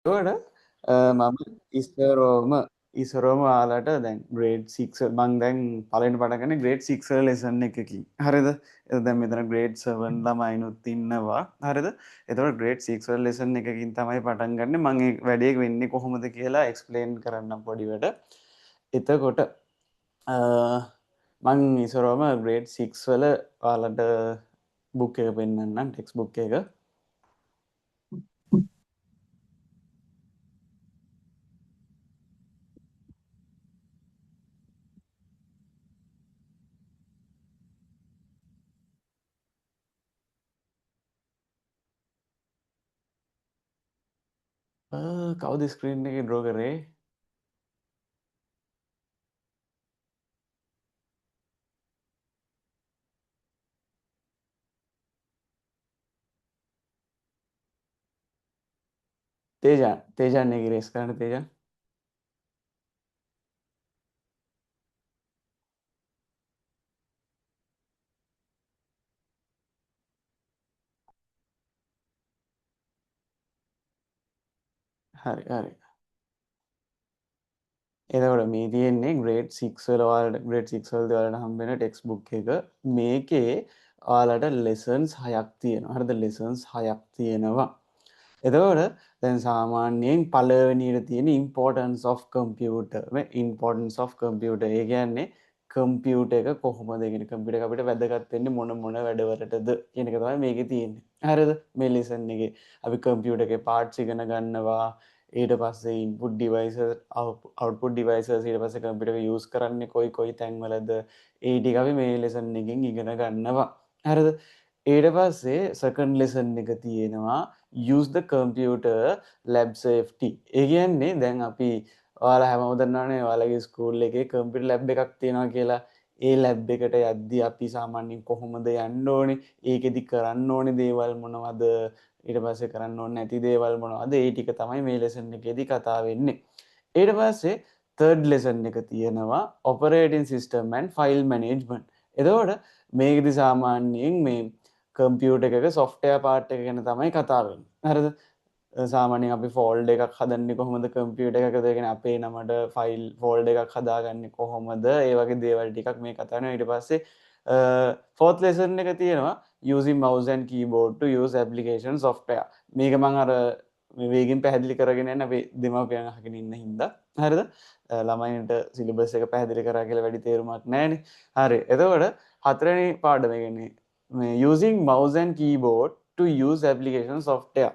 එතකොට මම ඉස්සරෝම ඉස්සරෝම ඔයාලට දැන් ග්‍රේඩ් 6 මං දැන් පළවෙනි පටන් ගන්නේ ග්‍රේඩ් 6 වල ලෙසන් එකකින්. හරිද? එතකොට දැන් මෙතන ග්‍රේඩ් 7 ළමයිනුත් ඉන්නවා. හරිද? එතකොට ග්‍රේඩ් 6 වල ලෙසන් එකකින් තමයි පටන් ගන්නෙ. මම ඒ වැඩේ වෙන්නේ කොහොමද කියලා එක්ස්ප්ලেইন කරන්නම් පොඩිවට. එතකොට මං ඉස්සරෝම ග්‍රේඩ් 6 වල ඔයාලට බුක් එක පෙන්නන්නම් ටෙක්ස්ට් බුක් එක. කවුද ස්ක්‍රීන් එකේ ඩ්‍රෝ කරේ? තේජාන් එක රේස් කරන්න තේජාන්. හරි හරි. එතකොට මේ තියෙන්නේ ග්‍රේඩ් 6 වල ඔයාලට ග්‍රේඩ් 6 වලදී ඔයාලට හම්බ වෙන ටෙක්ස්ට් බුක් එක. මේකේ ඔයාලට ලෙසන්ස් 6ක් තියෙනවා. හරිද? ලෙසන්ස් 6ක් තියෙනවා. එතකොට දැන් සාමාන්‍යයෙන් පළවෙනියට තියෙන importance of computer. මේ importance of computer. ඒ කියන්නේ කම්පියුටර් එක කොහොමද කියන කම්පියුටර් එක අපිට වැදගත් වෙන්නේ මොන වැඩවලටද කියන එක තමයි මේකේ තියෙන්නේ. හරිද? මේ ලෙසන් එකේ අපි කම්පියුටර් එකේ පාර්ට්ස් ඉගෙන ගන්නවා. ඊට පස්සේ ඉන්පුට් ඩිවයිසස් අවුට්පුට් ඩිවයිසස් ඊට පස්සේ කම්පියුටර් එක යූස් කරන්නේ කොයි තැන්වලද ඒ ටික අපි මේ ලෙසන් එකෙන් ඉගෙන ගන්නවා. හරිද? ඊට පස්සේ සෙකන්ඩ් ලෙසන් එක තියෙනවා use the computer lab safety. ඒ කියන්නේ දැන් අපි ඔයාලා හැමෝම දන්නවනේ ඔයාලගේ ස්කූල් එකේ කම්පියුටර් ලැබ් එකක් තියෙනවා කියලා. ඒ ලැබ් එකට යද්දී අපි සාමාන්‍යයෙන් කොහොමද යන්න ඕනේ? ඒකෙදි කරන්න ඕනේ දේවල් මොනවද? ඊට පස්සේ කරන්න ඕනේ නැති දේවල් මොනවද? ඒ ටික තමයි මේ ලෙසන් එකේදී කතා වෙන්නේ. ඊට පස්සේ third lesson එක තියෙනවා operating system and file management. එතකොට මේකෙදි සාමාන්‍යයෙන් මේ කම්පියුටර් එකක software part එක ගැන තමයි කතා වෙන්නේ. හරිද? සාමාන්‍යයෙන් අපි ෆෝල්ඩර් එකක් හදන්නේ කොහොමද කම්පියුටර් එකක ඒ කියන්නේ අපේ නමට ෆයිල් ෆෝල්ඩර් එකක් හදාගන්නේ කොහොමද ඒ වගේ දේවල් ටිකක් මේ කතා වෙනවා. ඊට පස්සේ fourth lesson එක තියෙනවා using mouse and keyboard to use application software. මේක මම අර මේ වේගෙන් පැහැදිලි කරගෙන යන අපේ දෙමාපියන් අහගෙන ඉන්න හින්දා. හරිද? ළමයින්ට සිලබස් එක පැහැදිලි කරා කියලා වැඩි තේරුමක් නැහැනේ. හරි. එතකොට හතරවෙනි පාඩම කියන්නේ මේ using mouse and keyboard to use application software.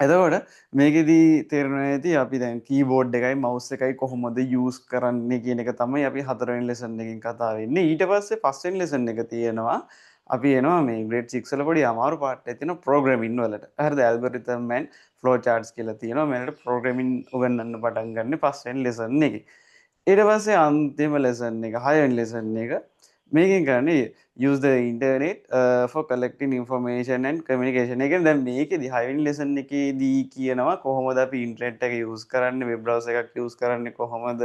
එතකොට මේකෙදී තේරෙනවා ඇති අපි දැන් කීබෝඩ් එකයි මවුස් එකයි කොහොමද යූස් කරන්නේ කියන එක තමයි අපි හතරවෙනි ලෙසන් එකකින් කතා වෙන්නේ. ඊට පස්සේ පස්වෙනි ලෙසන් එක තියෙනවා අපි එනවා මේ ග්‍රේඩ් 6 වල පොඩි අමාරු පාර්ට් එකක් තියෙනවා ප්‍රෝග්‍රෑමින් වලට. හරිද? ඇල්ගොරිතම් and ෆ්ලෝ charts කියලා තියෙනවා. මේකට ප්‍රෝග්‍රෑමින් උගන්වන්න පටන් ගන්න පස්වෙනි ලෙසන් එකේ. ඊට පස්සේ අන්තිම ලෙසන් එක හයවෙනි ලෙසන් එක මේකෙන් කරන්නේ use the internet for collecting information and communication. ඒ කියන්නේ දැන් මේකෙදි හයවෙනි ලෙසන් එකේදී කියනවා කොහොමද අපි ඉන්ටර්නෙට් එක යූස් කරන්නේ, වෙබ් බ්‍රවුසර් එකක් යූස් කරන්නේ කොහොමද,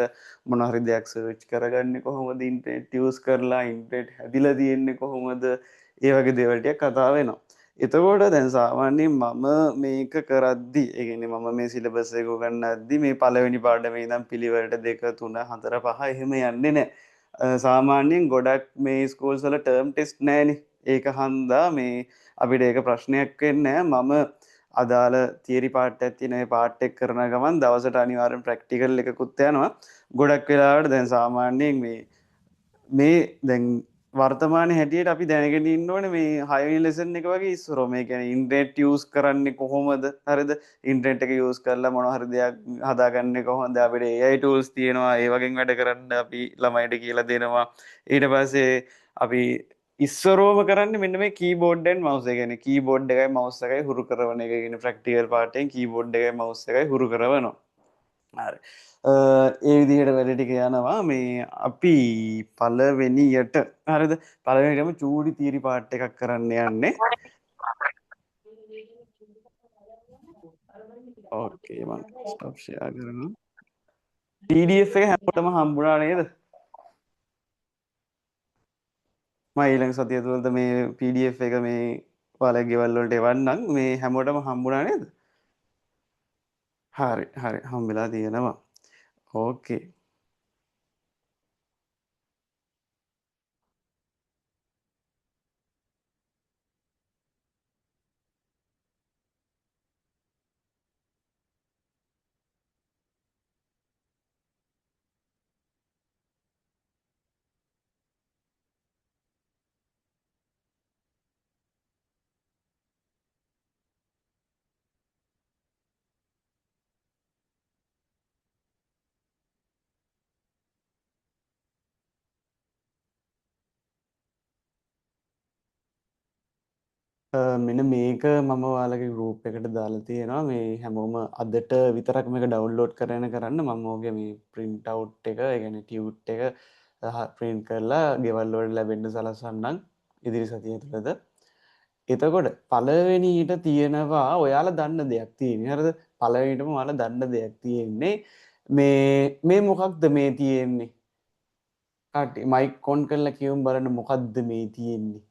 මොන හරි දෙයක් සර්ච් කරගන්නේ කොහොමද, ඉන්ටර්නෙට් යූස් කරලා ඉන්ටර්නෙට් හැදිලා තියෙන්නේ කොහොමද, ඒ වගේ දේවල් ටික කතා වෙනවා. එතකොට දැන් සාමාන්‍යයෙන් මම මේක කරද්දි ඒ කියන්නේ මම මේ සිලබස් එක උගන්වද්දි මේ පළවෙනි පාඩමේ ඉඳන් පිළිවෙලට 2 3 4 5 එහෙම යන්නේ නැහැ. සාමාන්‍යයෙන් ගොඩක් මේ ස්කූල්ස් වල ටර්ම් ටෙස්ට් නැහැනේ. ඒක හන්දා මේ අපිට ඒක ප්‍රශ්නයක් වෙන්නේ නැහැ. මම අදාළ තියරි පාර්ට් එකක් තියෙන ඒ පාර්ට් එක කරන ගමන් දවසට අනිවාර්යෙන් ප්‍රැක්ටිකල් එකකුත් යනවා. ගොඩක් වෙලාවට දැන් සාමාන්‍යයෙන් මේ දැන් වර්තමානයේ හැටියට අපි දැනගෙන ඉන්න ඕනේ මේ 6 වෙනි ලෙසන් එක වගේ ඉස්සරෝ මේ කියන්නේ ඉන්ටර්නෙට් යූස් කරන්නේ කොහොමද හරිද ඉන්ටර්නෙට් එක යූස් කරලා මොන හරි දෙයක් හදාගන්නේ කොහොමද අපිට AI tools තියෙනවා ඒ වගේ වැඩ කරන්න අපි ළමයිට කියලා දෙනවා ඊට පස්සේ අපි ඉස්සරෝම කරන්නේ මෙන්න මේ කීබෝඩ් and mouse එක කියන්නේ කීබෝඩ් එකයි mouse එකයි හුරු කරන එක කියන්නේ ප්‍රැක්ටිකල් පාර්ට් එකෙන් කීබෝඩ් එකයි mouse එකයි හුරු කරවනවා හරි. ඒ විදිහට වැඩ ටික යනවා මේ අපි පළවෙනියට හරිද පළවෙනියටම චූටි තීරි පාර්ට් එකක් කරන්න යන්නේ. ඕකේ මම ස්ටොප් ෂෙයා කරනවා. PDF එක හැමෝටම හම්බුණා නේද? මම ඊළඟ සතිය තුලද මේ PDF එක මේ ඔයාලගේ ගෙවල් වලට එවන්නම් මේ හැමෝටම හම්බුණා නේද? හරි හරි හම්බෙලා තියෙනවා. ඕකේ. මෙන්න මේක මම ඔයාලගේ ගෲප් එකට දාලා තියෙනවා. මේ හැමෝම අදට විතරක් මේක ඩවුන්ලෝඩ් කරන්න මම ඕකේ මේ print out එක, ඒ කියන්නේ ටියුට් එක print කරලා ගෙවල් වලට ලැබෙන්න සලස්වන්නම් ඉදිරි සතිය තුළද. එතකොට පළවෙනියට තියෙනවා ඔයාලා දන්න දෙයක් තියෙන්නේ. හරිද? පළවෙනියටම ඔයාලා දන්න දෙයක් තියෙන්නේ මේ මොකක්ද මේ තියෙන්නේ? කට්ටිය මයික් ඔන් කරලා කියමු බලන්න මොකද්ද මේ තියෙන්නේ?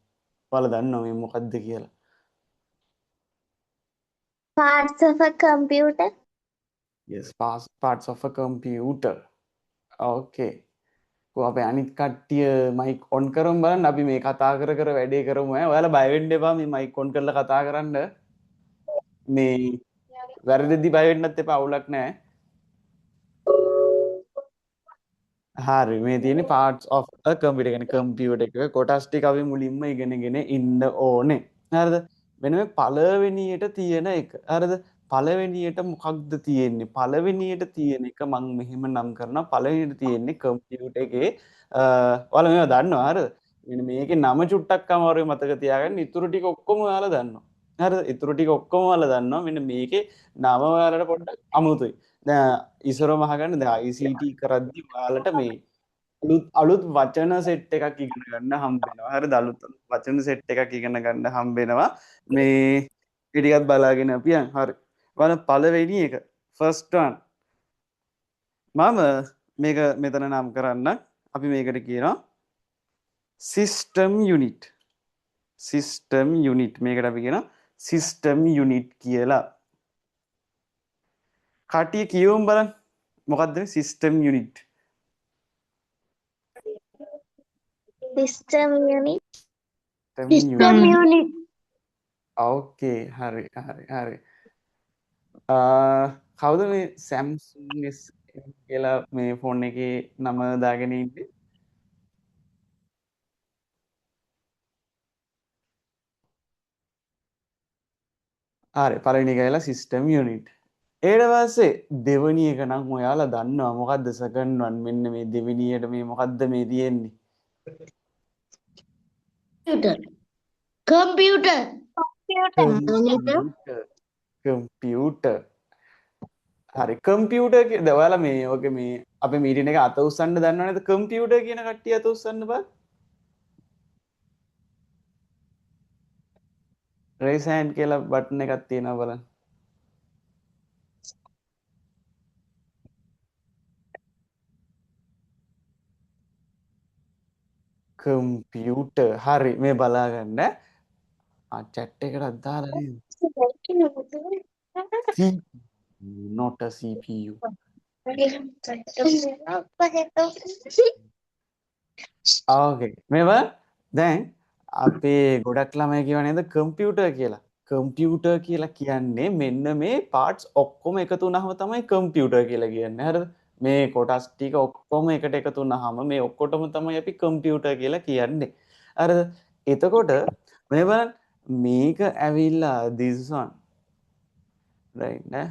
ඔයාලා දන්නව මේ මොකද්ද කියලා? Parts of a computer. Yes, parts of a computer. Okay. අපේ අනිත් කට්ටිය මයික් ඔන් කරමු බලන්න. අපි මේ කතා කර කර වැඩේ කරමු ඈ. ඔයාලා බය වෙන්න එපා මේ මයික් ඔන් කරලා කතා කරන්න. මේ වැරදිදි බය වෙන්නත් එපා අවුලක් නැහැ. හරි මේ තියෙන්නේ parts of a computer කියන්නේ කම්පියුටර් එකක කොටස් ටික අපි මුලින්ම ඉගෙනගෙන ඉන්න ඕනේ. හරිද? මෙන්න මේ පළවෙනියට තියෙන එක. හරිද? පළවෙනියට මොකක්ද තියෙන්නේ? පළවෙනියට තියෙන එක මම මෙහෙම නම් කරනවා. පළවෙනියට තියෙන්නේ කම්පියුටර් එකේ ඔයාලා මේවා දන්නවා හරිද? මෙන්න මේකේ නම චුට්ටක් අමාරුයි මතක තියාගන්න. ඉතුරු ටික ඔක්කොම ඔයාලා දන්නවා. හරිද? ඉතුරු ටික ඔක්කොම ඔයාලා දන්නවා. මෙන්න මේකේ නම ඔයාලට පොඩ්ඩක් අමුතුයි. දැන් ඉස්සරම අහගන්න දැන් ICT කරද්දි ඔයාලට මේ අලුත් වචන සෙට් එකක් ඉගෙන ගන්න හම්බ වෙනවා. හරිද? අලුත් වචන සෙට් එකක් ඉගෙන ගන්න හම්බ වෙනවා. මේ ඒ ටිකත් බලාගෙන අපි යන්. හරි. බලන්න පළවෙනි එක. first one. මම මේක මෙතන නම් කරන්න. අපි මේකට කියනවා system unit. system unit මේකට අපි කියනවා system unit කියලා. කටිය කියවමු බලන්න. මොකද්ද මේ system unit? System unit. system unit. ඕකේ හරි හරි හරි. කවුද මේ Samsung S10 කියලා මේ ෆෝන් එකේ නම දාගෙන ඉන්නේ? හරි පළවෙනි එක ඇවිල්ලා system unit. ඊට පස්සේ දෙවෙනි එක නම් ඔයාලා දන්නවා මොකද්ද second one මෙන්න මේ දෙවෙනියට මේ මොකද්ද මේ තියෙන්නේ? Computer. කම්පියුටර්. හරි කම්පියුටර් කියද ඔයාලා මේ ඔගේ මේ අපේ මීටින් එක අත උස්සන්න දන්නව නේද? කම්පියුටර් කියන කට්ටිය අත උස්සන්න බෑ. raise hand කියලා බටන් එකක් තියෙනවා බලන්න. කම්පියුටර් හරි මේ බලාගන්න chat එකටත් දාලා නේද? not a CPU. ඕකේ මේවා දැන් අපේ ගොඩක් ළමයි කියව නේද කම්පියුටර් කියලා. කම්පියුටර් කියලා කියන්නේ මෙන්න මේ පාර්ට්ස් ඔක්කොම එකතු වුනහම තමයි කම්පියුටර් කියලා කියන්නේ. හරිද? මේ කොටස් ටික ඔක්කොම එකට එකතු වුනහම මේ ඔක්කොටම තමයි අපි කම්පියුටර් කියලා කියන්නේ. හරිද? එතකොට මේ බලන්න මේක ඇවිල්ලා this one right නේ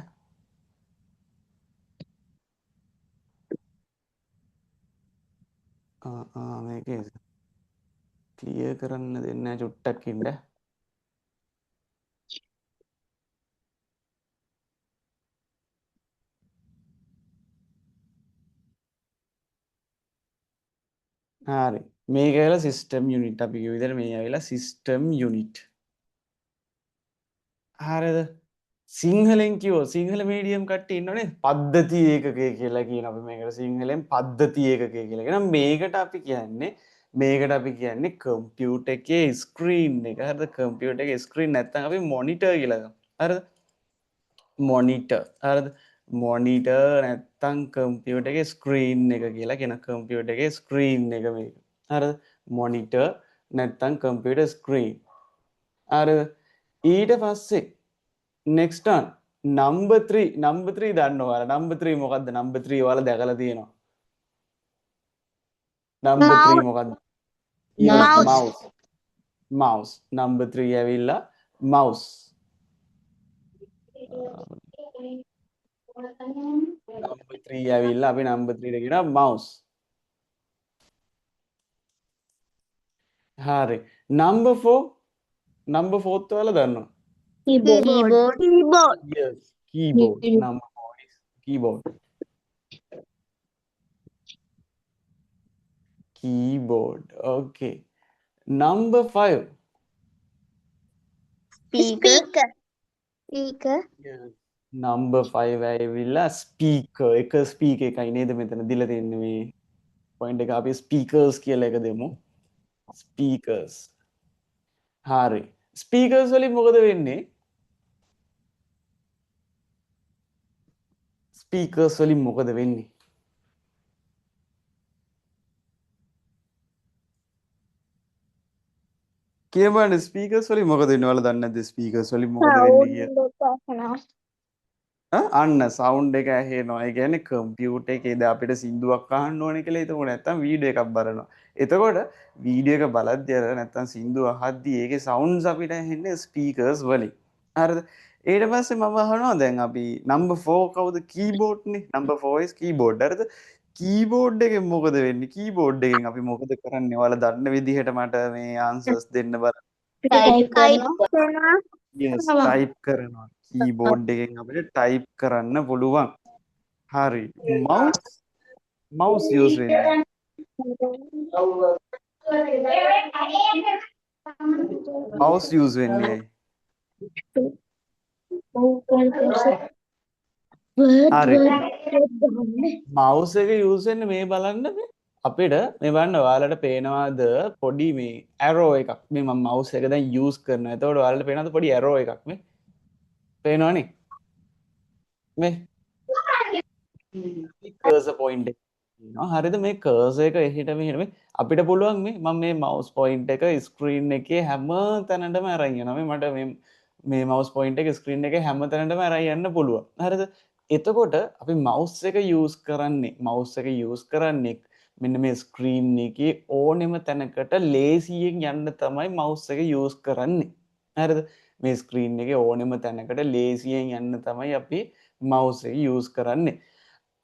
මේකේ ක්ලියර් කරන්න දෙන්න චුට්ටක් ඉන්න. හරි මේක ඇවිල්ලා සිස්ටම් යුනිට් අපි කිව්ව විදිහට මේ ඇවිල්ලා සිස්ටම් යුනිට්. හරිද? සිංහලෙන් කිව්වොත් සිංහල මීඩියම් කට්ටිය ඉන්නවනේ පද්ධති ඒකකය කියලා කියන අපි මේකට සිංහලෙන් පද්ධති ඒකකය කියලා කියන මේකට අපි කියන්නේ කම්පියුටර් එකේ ස්ක්‍රීන් එක. හරිද? කම්පියුටර් එකේ ස්ක්‍රීන් නැත්නම් අපි මොනිටර් කියලා ගමු. හරිද? මොනිටර්. හරිද? මොනිටර් නැත්තම් කම්පියුටර් එකේ ස්ක්‍රීන් එක කියලා කියන කම්පියුටර් එකේ ස්ක්‍රීන් එක මේක. හරිද? මොනිටර් නැත්තම් කම්පියුටර් ස්ක්‍රීන්. හරිද? ඊට පස්සේ next one number 3 දන්නවා ඔයාලා number 3 මොකද්ද number 3 ඔයාලා දැකලා තියෙනවා number 3 Mouse. මොකද්ද yes Mouse. mouse number 3 ඇවිල්ලා mouse number 3 ඇවිල්ලා අපි number 3 ට කියනවා mouse හරි number 4ත් ඔයාලා දන්නවා Keyboard. Keyboard. yes keyboard number 4 is keyboard okay number 5 Speaker. Speaker. number 5 ඇවිල්ලා speaker එක speaker එකයි නේද මෙතන දීලා තියෙන්නේ මේ point එක අපි speakers කියලා එක දෙමු speakers හරි speakers වලින් මොකද වෙන්නේ speakers වලින් මොකද වෙන්නේ කියවන්න speakers වලින් මොකද වෙන්නේ ඔයාලා දන්නේ නැද්ද speakers වලින් මොකද වෙන්නේ කියලා අන්න සවුන්ඩ් එක ඇහෙනවා. ඒ කියන්නේ කම්පියුටර් එකේ දැන් අපිට සින්දුවක් අහන්න ඕනේ කියලා හිතමු නැත්නම් වීඩියෝ එකක් බලනවා. එතකොට වීඩියෝ එක බලද්දී අර නැත්නම් සින්දුව අහද්දී ඒකේ සවුන්ඩ්ස් අපිට ඇහෙන්නේ ස්පීකර්ස් වලින්. හරිද? ඊට පස්සේ මම අහනවා දැන් අපි නම්බර් 4 කවුද කීබෝඩ් නේ. Number 4 is keyboard. හරිද? කීබෝඩ් එකෙන් මොකද වෙන්නේ? කීබෝඩ් එකෙන් අපි මොකද කරන්නේ? ඔයාලා දන්න විදිහට මට මේ ආන්සර්ස් දෙන්න බලන්න. Type කරනවා. yes type කරනවා keyboard එකෙන් අපිට type කරන්න පුළුවන් හරි mouse use වෙන්නේ mouse use වෙන්නේ ඇයි හරි mouse එක use වෙන්නේ මේ බලන්න මේ අපිට මේ බලන්න ඔයාලට පේනවාද පොඩි මේ arrow එකක් මේ මම mouse එක දැන් use කරනවා එතකොට ඔයාලට පේනවාද පොඩි arrow එකක් මේ පේනවනේ මේ cursor point එක තියෙනවා හරිද මේ cursor එක එහෙට මෙහෙට මේ අපිට පුළුවන් මම මේ mouse point එක screen එකේ හැම තැනටම අරන් යනවා මට මේ mouse point එක screen එකේ හැම තැනටම අරන් යන්න පුළුවන් හරිද එතකොට අපි mouse එක use කරන්නේ මෙන්න මේ screen එකේ ඕනෙම තැනකට ලේසියෙන් යන්න තමයි mouse එක use කරන්නේ හරිද මේ screen එකේ ඕනෙම තැනකට ලේසියෙන් යන්න තමයි අපි mouse එක use කරන්නේ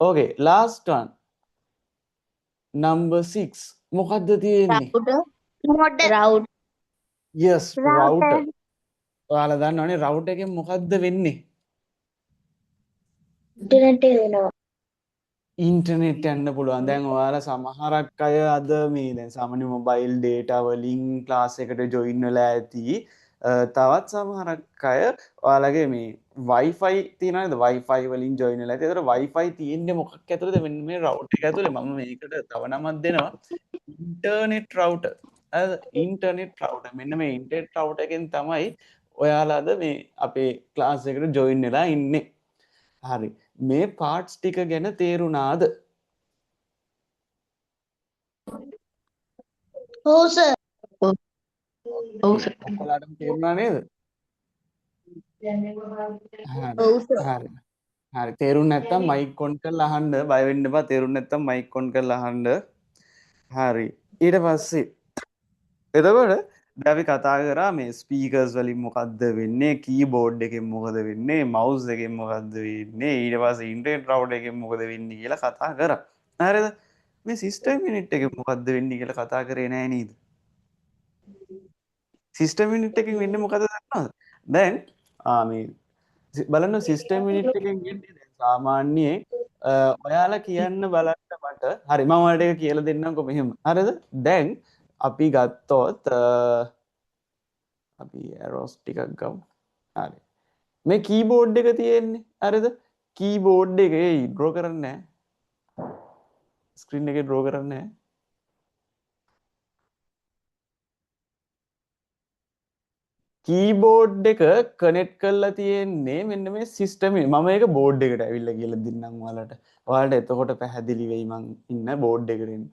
okay last one number 6 මොකද්ද තියෙන්නේ Router. yes router ඔයාලා දන්නවනේ router එකෙන් මොකද්ද වෙන්නේ ඉන්ටර්නෙට් යන්න පුළුවන් දැන් ඔයාලා සමහරක් අය අද මේ දැන් සාමාන්‍ය මොබයිල් ඩේටා වලින් ක්ලාස් එකට ජොයින් වෙලා ඇති තවත් සමහරක් අය ඔයාලගේ මේ Wi-Fi තියෙනවද Wi-Fi වලින් ජොයින් වෙලා ඇති. ඒතර Wi-Fi තියෙන්නේ මොකක් ඇතුළේද මෙන්න මේ router එක ඇතුළේ මම මේකට තව නමක් දෙනවා ඉන්ටර්නෙට් router. ඉන්ටර්නෙට් router මෙන්න මේ ඉන්ටර්නෙට් router එකෙන් තමයි ඔයාලා අද මේ අපේ ක්ලාස් එකට ජොයින් වෙලා ඉන්නේ. හරි මේ පාර්ට්ස් ටික ගැන තේරුණාද Oh, sir. ඔයාලටම තේරුණා නේද හරි හරි තේරුම් නැත්තම් මයික් ඔන් කරලා අහන්න බය වෙන්න එපා තේරුම් නැත්තම් මයික් ඔන් කරලා අහන්න හරි ඊට පස්සේ එතකොට දැන් අපි කතා කරා මේ ස්පීකර්ස් වලින් මොකද්ද වෙන්නේ කීබෝඩ් එකෙන් මොකද වෙන්නේ මවුස් එකෙන් මොකද්ද වෙන්නේ ඊට පස්සේ ඉන්ටර්නෙට් රවුටර් එකෙන් මොකද වෙන්නේ කියලා කතා කරා හරිද මේ සිස්ටම් යුනිට් එකෙන් මොකද්ද වෙන්නේ කියලා කතා කරේ නෑ නේද සිස්ටම් යුනිට් එකෙන් වෙන්නේ මොකද දන්නවද දැන් මේ බලන්න සිස්ටම් යුනිට් එකෙන් වෙන්නේ දැන් සාමාන්‍යයෙන් ඔයාලා කියන්න බලන්න මට හරි මම ඔයාලට ඒක කියලා දෙන්නම්කො මෙහෙම හරිද දැන් අපි ගත්තොත් අපි ඇරෝස් ටිකක් ගමු හරි මේ කීබෝඩ් එක තියෙන්නේ හරිද කීබෝඩ් එකේ ඩ්‍රෝ කරන්නේ නැහැ ස්ක්‍රීන් එකේ ඩ්‍රෝ කරන්නේ නැහැ කීබෝඩ් එක කනෙක්ට් කරලා තියෙන්නේ මෙන්න මේ සිස්ටම් එක. මම ඒක බෝඩ් එකට ඇවිල්ලා කියලා දෙන්නම් ඔයාලට. ඔයාලට එතකොට පැහැදිලි වෙයි මං ඉන්න බෝඩ් එකට එන්න.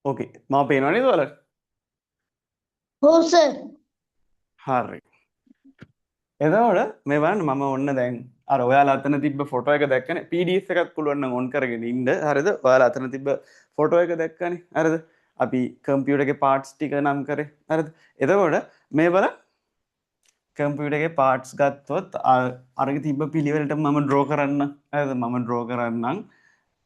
ඕකේ. මම පේනව නේද ඔයාලට? ඔව් සර්. හරි. එතකොට මේ බලන්න මම ඔන්න දැන් අර ඔයාලා අතන තිබ්බ ෆොටෝ එක දැක්කනේ PDF එකක් පුළුවන් නම් ඔන් කරගෙන ඉන්න. හරිද? ඔයාලා අතන තිබ්බ ෆොටෝ එක දැක්කනේ. හරිද? අපි කම්පියුටර් එකේ පාර්ට්ස් ටික නම් කරේ. හරිද? එතකොට මේ බලන්න කම්පියුටර් එකේ පාර්ට්ස් ගත්තොත් අරගේ තිබ්බ පිළිවෙලට මම ඩ්‍රෝ කරන්න. හරිද? මම ඩ්‍රෝ කරන්නම්.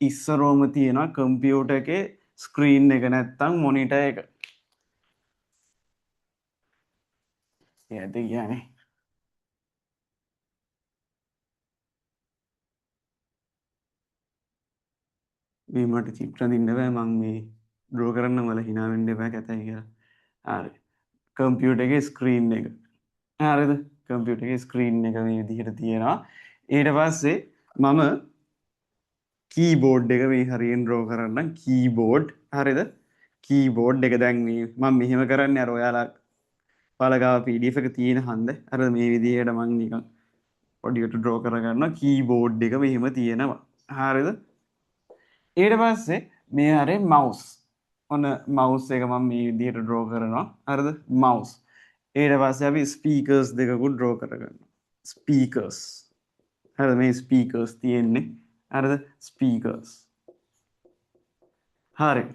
ඉස්සරෝම තියෙනවා කම්පියුටර් එකේ ස්ක්‍රීන් එක නැත්තම් මොනිටර් එක. ඒත් කියන්නේ මේ මට චිත්‍ර දින්න බෑ මං මේ ඩ්‍රෝ කරන්න වල hina වෙන්න එපා කැතයි කියලා. හරි. කම්පියුටර් එකේ ස්ක්‍රීන් එක. හරිද? කම්පියුටර් එකේ ස්ක්‍රීන් එක මේ විදිහට තියෙනවා. ඊට පස්සේ මම කීබෝඩ් එක මේ හරියෙන් ඩ්‍රෝ කරන්නම්. කීබෝඩ් හරිද? කීබෝඩ් එක දැන් මේ මම මෙහෙම කරන්නේ අර ඔයාලා ගාව PDF එක තියෙන හන්ද. හරිද? මේ විදිහට මං නිකන් පොඩියට ඩ්‍රෝ කරගන්නවා. කීබෝඩ් එක මෙහෙම තියෙනවා. හරිද? ඊට පස්සේ මේ හරි මවුස්. ඔන්න මවුස් එක මම මේ විදිහට ඩ්‍රෝ කරනවා. හරිද? මවුස්. ඊට පස්සේ අපි ස්පීකර්ස් දෙකකුත් ඩ්‍රෝ කරගන්නවා. ස්පීකර්ස්. හරිද? මේ ස්පීකර්ස් තියෙන්නේ. හරිද? ස්පීකර්ස්. හරි.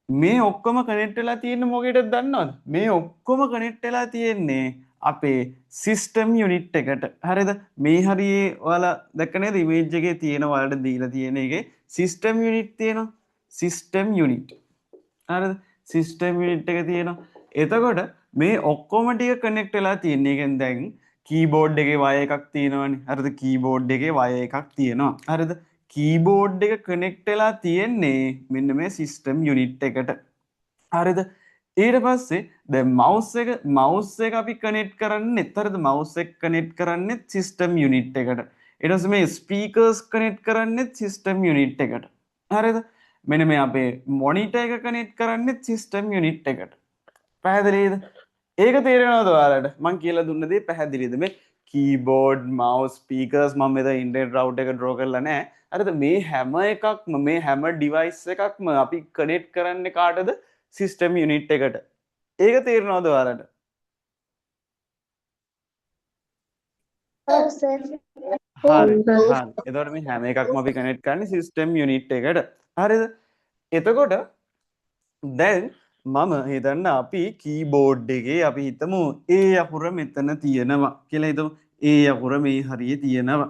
මේ ඔක්කොම කනෙක්ට් වෙලා තියෙන්නේ මොකේද දන්නවද? මේ ඔක්කොම කනෙක්ට් වෙලා තියෙන්නේ අපේ සිස්ටම් යුනිට් එකට. හරිද? මේ හරියේ ඔයාලා දැක්ක නේද ඉමේජ් එකේ තියෙන ඔයාලට දීලා තියෙන එකේ සිස්ටම් යුනිට් තියෙනවා. System unit. හරිද? සිස්ටම් යුනිට් එක තියෙනවා. එතකොට මේ ඔක්කොම ටික කනෙක්ට් වෙලා තියෙන්නේ. ඒකෙන් දැන් කීබෝඩ් එකේ වයර් එකක් තියෙනවනේ. හරිද? කීබෝඩ් එකේ වයර් එකක් තියෙනවා. හරිද? කීබෝඩ් එක කනෙක්ට් වෙලා තියෙන්නේ මෙන්න මේ සිස්ටම් යුනිට් එකට. හරිද? ඊට පස්සේ දැන් මවුස් එක අපි කනෙක්ට් කරන්නේ හරිද? මවුස් එක කනෙක්ට් කරන්නේ සිස්ටම් යුනිට් එකට. ඊට පස්සේ මේ ස්පීකර්ස් කනෙක්ට් කරන්නේ සිස්ටම් යුනිට් එකට. හරිද? මෙන්න මේ අපේ මොනිටර් එක කනෙක්ට් කරන්නේ සිස්ටම් යුනිට් එකට. පැහැදිලිද? ඒක තේරෙනවද ඔයාලට? මම කියලා දුන්න දේ පැහැදිලිද? මේ කීබෝඩ්, මවුස්, ස්පීකර්ස් මම මෙතන ඉන්ටර්නෙට් රවුටර් එක ඩ්‍රෝ කරලා නැහැ. හරිද? මේ හැම එකක්ම මේ හැම ඩිවයිස් එකක්ම අපි කනෙක්ට් කරන්නේ කාටද? සිස්ටම් යුනිට් එකට. ඒක තේරෙනවද ඔයාලට? ඔව් සර්. හරි. හරි. එතකොට මේ හැම එකක්ම අපි කනෙක්ට් කරන්නේ සිස්ටම් යුනිට් එකට. හරිද? එතකොට දැන් මම හිතන්න අපි කීබෝඩ් එකේ අපි හිතමු A අකුර මෙතන තියෙනවා කියලා හිතමු. A අකුර මේ හරියේ තියෙනවා.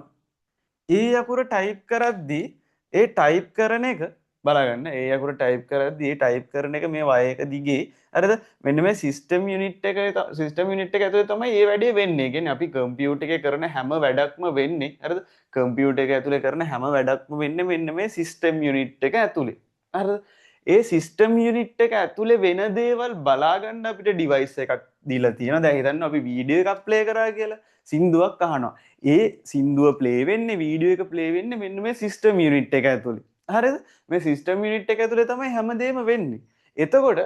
A අකුර ටයිප් කරද්දී ඒ ටයිප් කරන එක බලගන්න. A අකුර ටයිප් කරද්දී ඒ ටයිප් කරන එක මේ y එක දිගේ හරිද? මෙන්න මේ සිස්ටම් යුනිට් එක ඇතුලේ තමයි මේ වැඩේ වෙන්නේ. ඒ කියන්නේ අපි කම්පියුටර් එකේ කරන හැම වැඩක්ම වෙන්නේ හරිද? කම්පියුටර් එක ඇතුලේ කරන හැම වැඩක්ම වෙන්නේ මෙන්න මේ සිස්ටම් යුනිට් එක ඇතුලේ. හරිද? ඒ සිස්ටම් යුනිට් එක ඇතුලේ වෙන දේවල් බලාගන්න අපිට ඩිවයිස් එකක් දීලා තියෙනවා. දැන් හිතන්න අපි වීඩියෝ එකක් ප්ලේ කරා කියලා. සින්දුවක් අහනවා. ඒ සින්දුව ප්ලේ වෙන්නේ වීඩියෝ එක ප්ලේ වෙන්නේ මෙන්න මේ සිස්ටම් යුනිට් එක ඇතුලේ. හරිද? මේ සිස්ටම් යුනිට් එක ඇතුලේ තමයි හැමදේම වෙන්නේ. එතකොට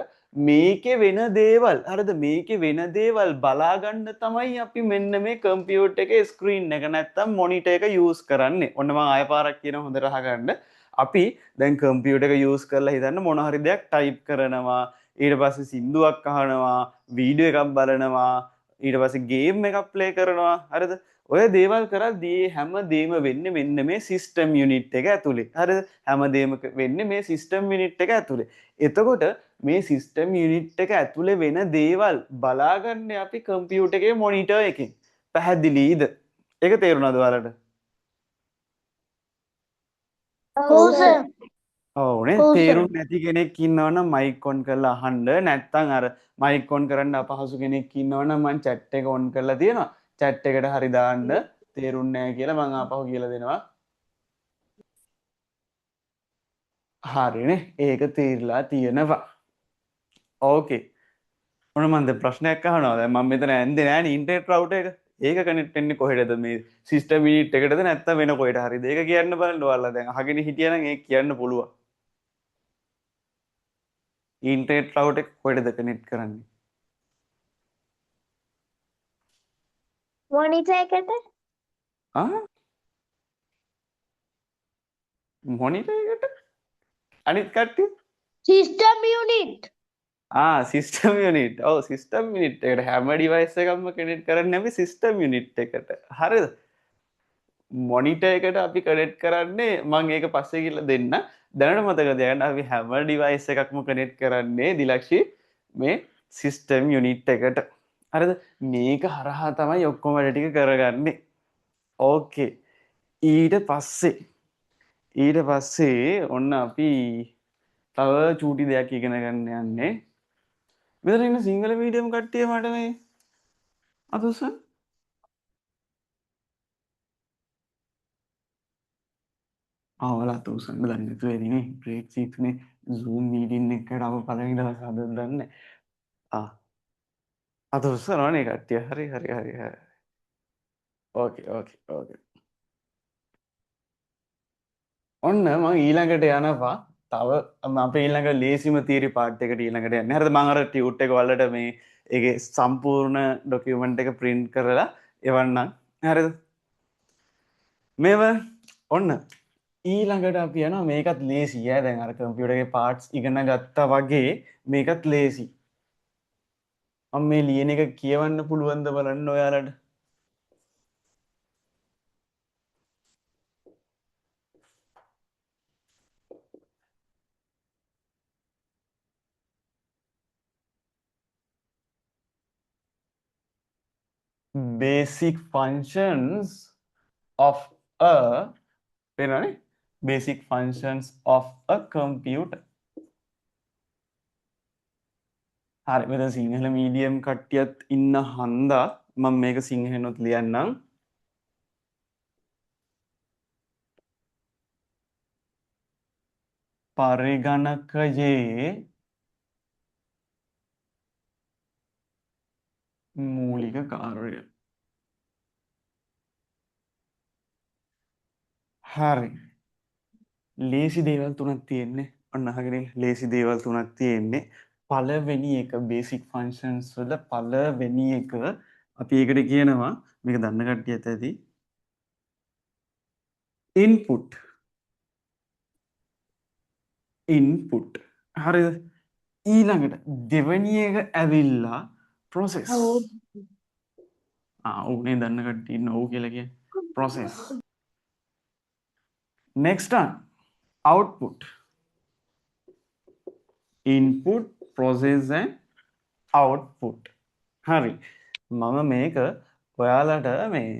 මේකේ වෙන දේවල් හරිද? මේකේ වෙන දේවල් බලාගන්න තමයි අපි මෙන්න මේ කම්පියුටර් එකේ ස්ක්‍රීන් එක නැත්තම් මොනිටර් එක යූස් කරන්නේ. ඔන්න මම ආය පාරක් කියන හොඳට අහගන්න. අපි දැන් කම්පියුටර් එක යූස් කරලා හිතන්න මොන හරි දෙයක් ටයිප් කරනවා. ඊට පස්සේ සින්දුවක් අහනවා, වීඩියෝ එකක් බලනවා, ඊට පස්සේ ගේම් එකක් ප්ලේ කරනවා. හරිද? ඔය දේවල් කරද්දී හැම දේම වෙන්නේ මෙන්න මේ සිස්ටම් යුනිට් එක ඇතුලේ. හරිද? හැම දේම වෙන්නේ මේ සිස්ටම් යුනිට් එක ඇතුලේ. එතකොට මේ සිස්ටම් යුනිට් එක ඇතුලේ වෙන දේවල් බලාගන්නේ අපි කම්පියුටර් එකේ මොනිටර් එකෙන්. පැහැදිලිද? ඒක තේරුණාද ඔයාලට? ඔව් සර්. ඕනේ ඔව් සර්. තේරුම් නැති කෙනෙක් ඉන්නවනම් මයික් ඔන් කරලා අහන්න. නැත්නම් අර මයික් ඔන් කරන්න අපහසු කෙනෙක් ඉන්නවනම් මම chat එක ඔන් කරලා තියෙනවා. chat එකට හරි දාන්න තේරුන්නේ නැහැ කියලා මම ආපහු කියලා දෙනවා. හරිනේ. ඒක තේරිලා තියෙනවා. ඕකේ. ඔන්න මම දැන් ප්‍රශ්නයක් අහනවා. දැන් මම මෙතන ඇන්දේ නෑනේ ඉන්ටර්නෙට් රවුටර් එක. ඒක කනෙක්ට් වෙන්නේ කොහෙටද මේ සිස්ටම් යුනිට් එකටද නැත්නම් වෙන කොහෙට හරිද ඒක කියන්න බලන්න ඔයාලා දැන් අහගෙන හිටියනම් ඒක කියන්න පුළුවන් ඉන්ටර්නෙට් රවුටර් එක කොහෙටද කනෙක්ට් කරන්නේ මොනිටර් එකට ආ මොනිටර් එකට අනිත් කට්ටිය සිස්ටම් යුනිට් සිස්ටම් යුනිට් ඔව් සිස්ටම් යුනිට් එකට හැම ඩිවයිස් එකක්ම කනෙක්ට් කරන්නේ අපි සිස්ටම් යුනිට් එකට හරිද මොනිටර් එකට අපි කනෙක්ට් කරන්නේ මම ඒක පස්සේ කියලා දෙන්න දැනට මතක තියාගන්න අපි හැම ඩිවයිස් එකක්ම කනෙක්ට් කරන්නේ දිලක්ෂි මේ සිස්ටම් යුනිට් එකට හරිද මේක හරහා තමයි ඔක්කොම වැඩ ටික කරගන්නේ ඕකේ ඊට පස්සේ ඔන්න අපි තව චූටි දෙයක් ඉගෙන ගන්න යන්නේ මෙතන ඉන්න සිංහල මීඩියම් කට්ටිය මට මේ අතුස්සන් ඔයාලා අතුස්සන්න දන්නේ නැතුව ඇතිනේ ග්‍රේඩ් 6 නේ Zoom මීටින් එකකට අප පළවෙනි දවස් හදන්න දන්නේ අතුස්සනවනේ කට්ටිය හරි ඕකේ ඔන්න මම ඊළඟට යනවා තව අපේ ඊළඟ ලේසිම තීරි පාර්ට් එකට ඊළඟට යන්නේ. හරිද? මම අර ටියුට් එක වලට මේ ඒකේ සම්පූර්ණ ડોකියුමන්ට් එක print කරලා එවන්නම්. හරිද? මේව ඔන්න ඊළඟට අපි යනවා මේකත් ලේසි ඈ දැන් අර කම්පියුටර් එකේ පාර්ට්ස් ඉගෙන ගත්තා වගේ මේකත් ලේසි. මම මේ ලියන එක කියවන්න පුළුවන්ද බලන්න ඔයාලට? basic functions of a පේනවනේ basic functions of a computer හරි මෙතන සිංහල මීඩියම් කට්ටියත් ඉන්න හන්දා මම මේක සිංහලෙන්වත් ලියන්නම් පරිගණකයේ මූලික කාර්යය හරි ලේසි දේවල් තුනක් තියෙන්නේ ඔන්න අහගෙන ලේසි දේවල් තුනක් තියෙන්නේ පළවෙනි එක බේසික් ෆන්ක්ෂන්ස් වල පළවෙනි එක අපි ඒකට කියනවා මේක දන්න කට්ටියත් ඇති ඉන්පුට් හරිද ඊළඟට දෙවැනි එක ඇවිල්ලා process ඔව්නේ දන්න කට්ටිය ඉන්න ඔව් කියලා කියන්නේ process next one output input process and output හරි මම මේක ඔයාලට මේ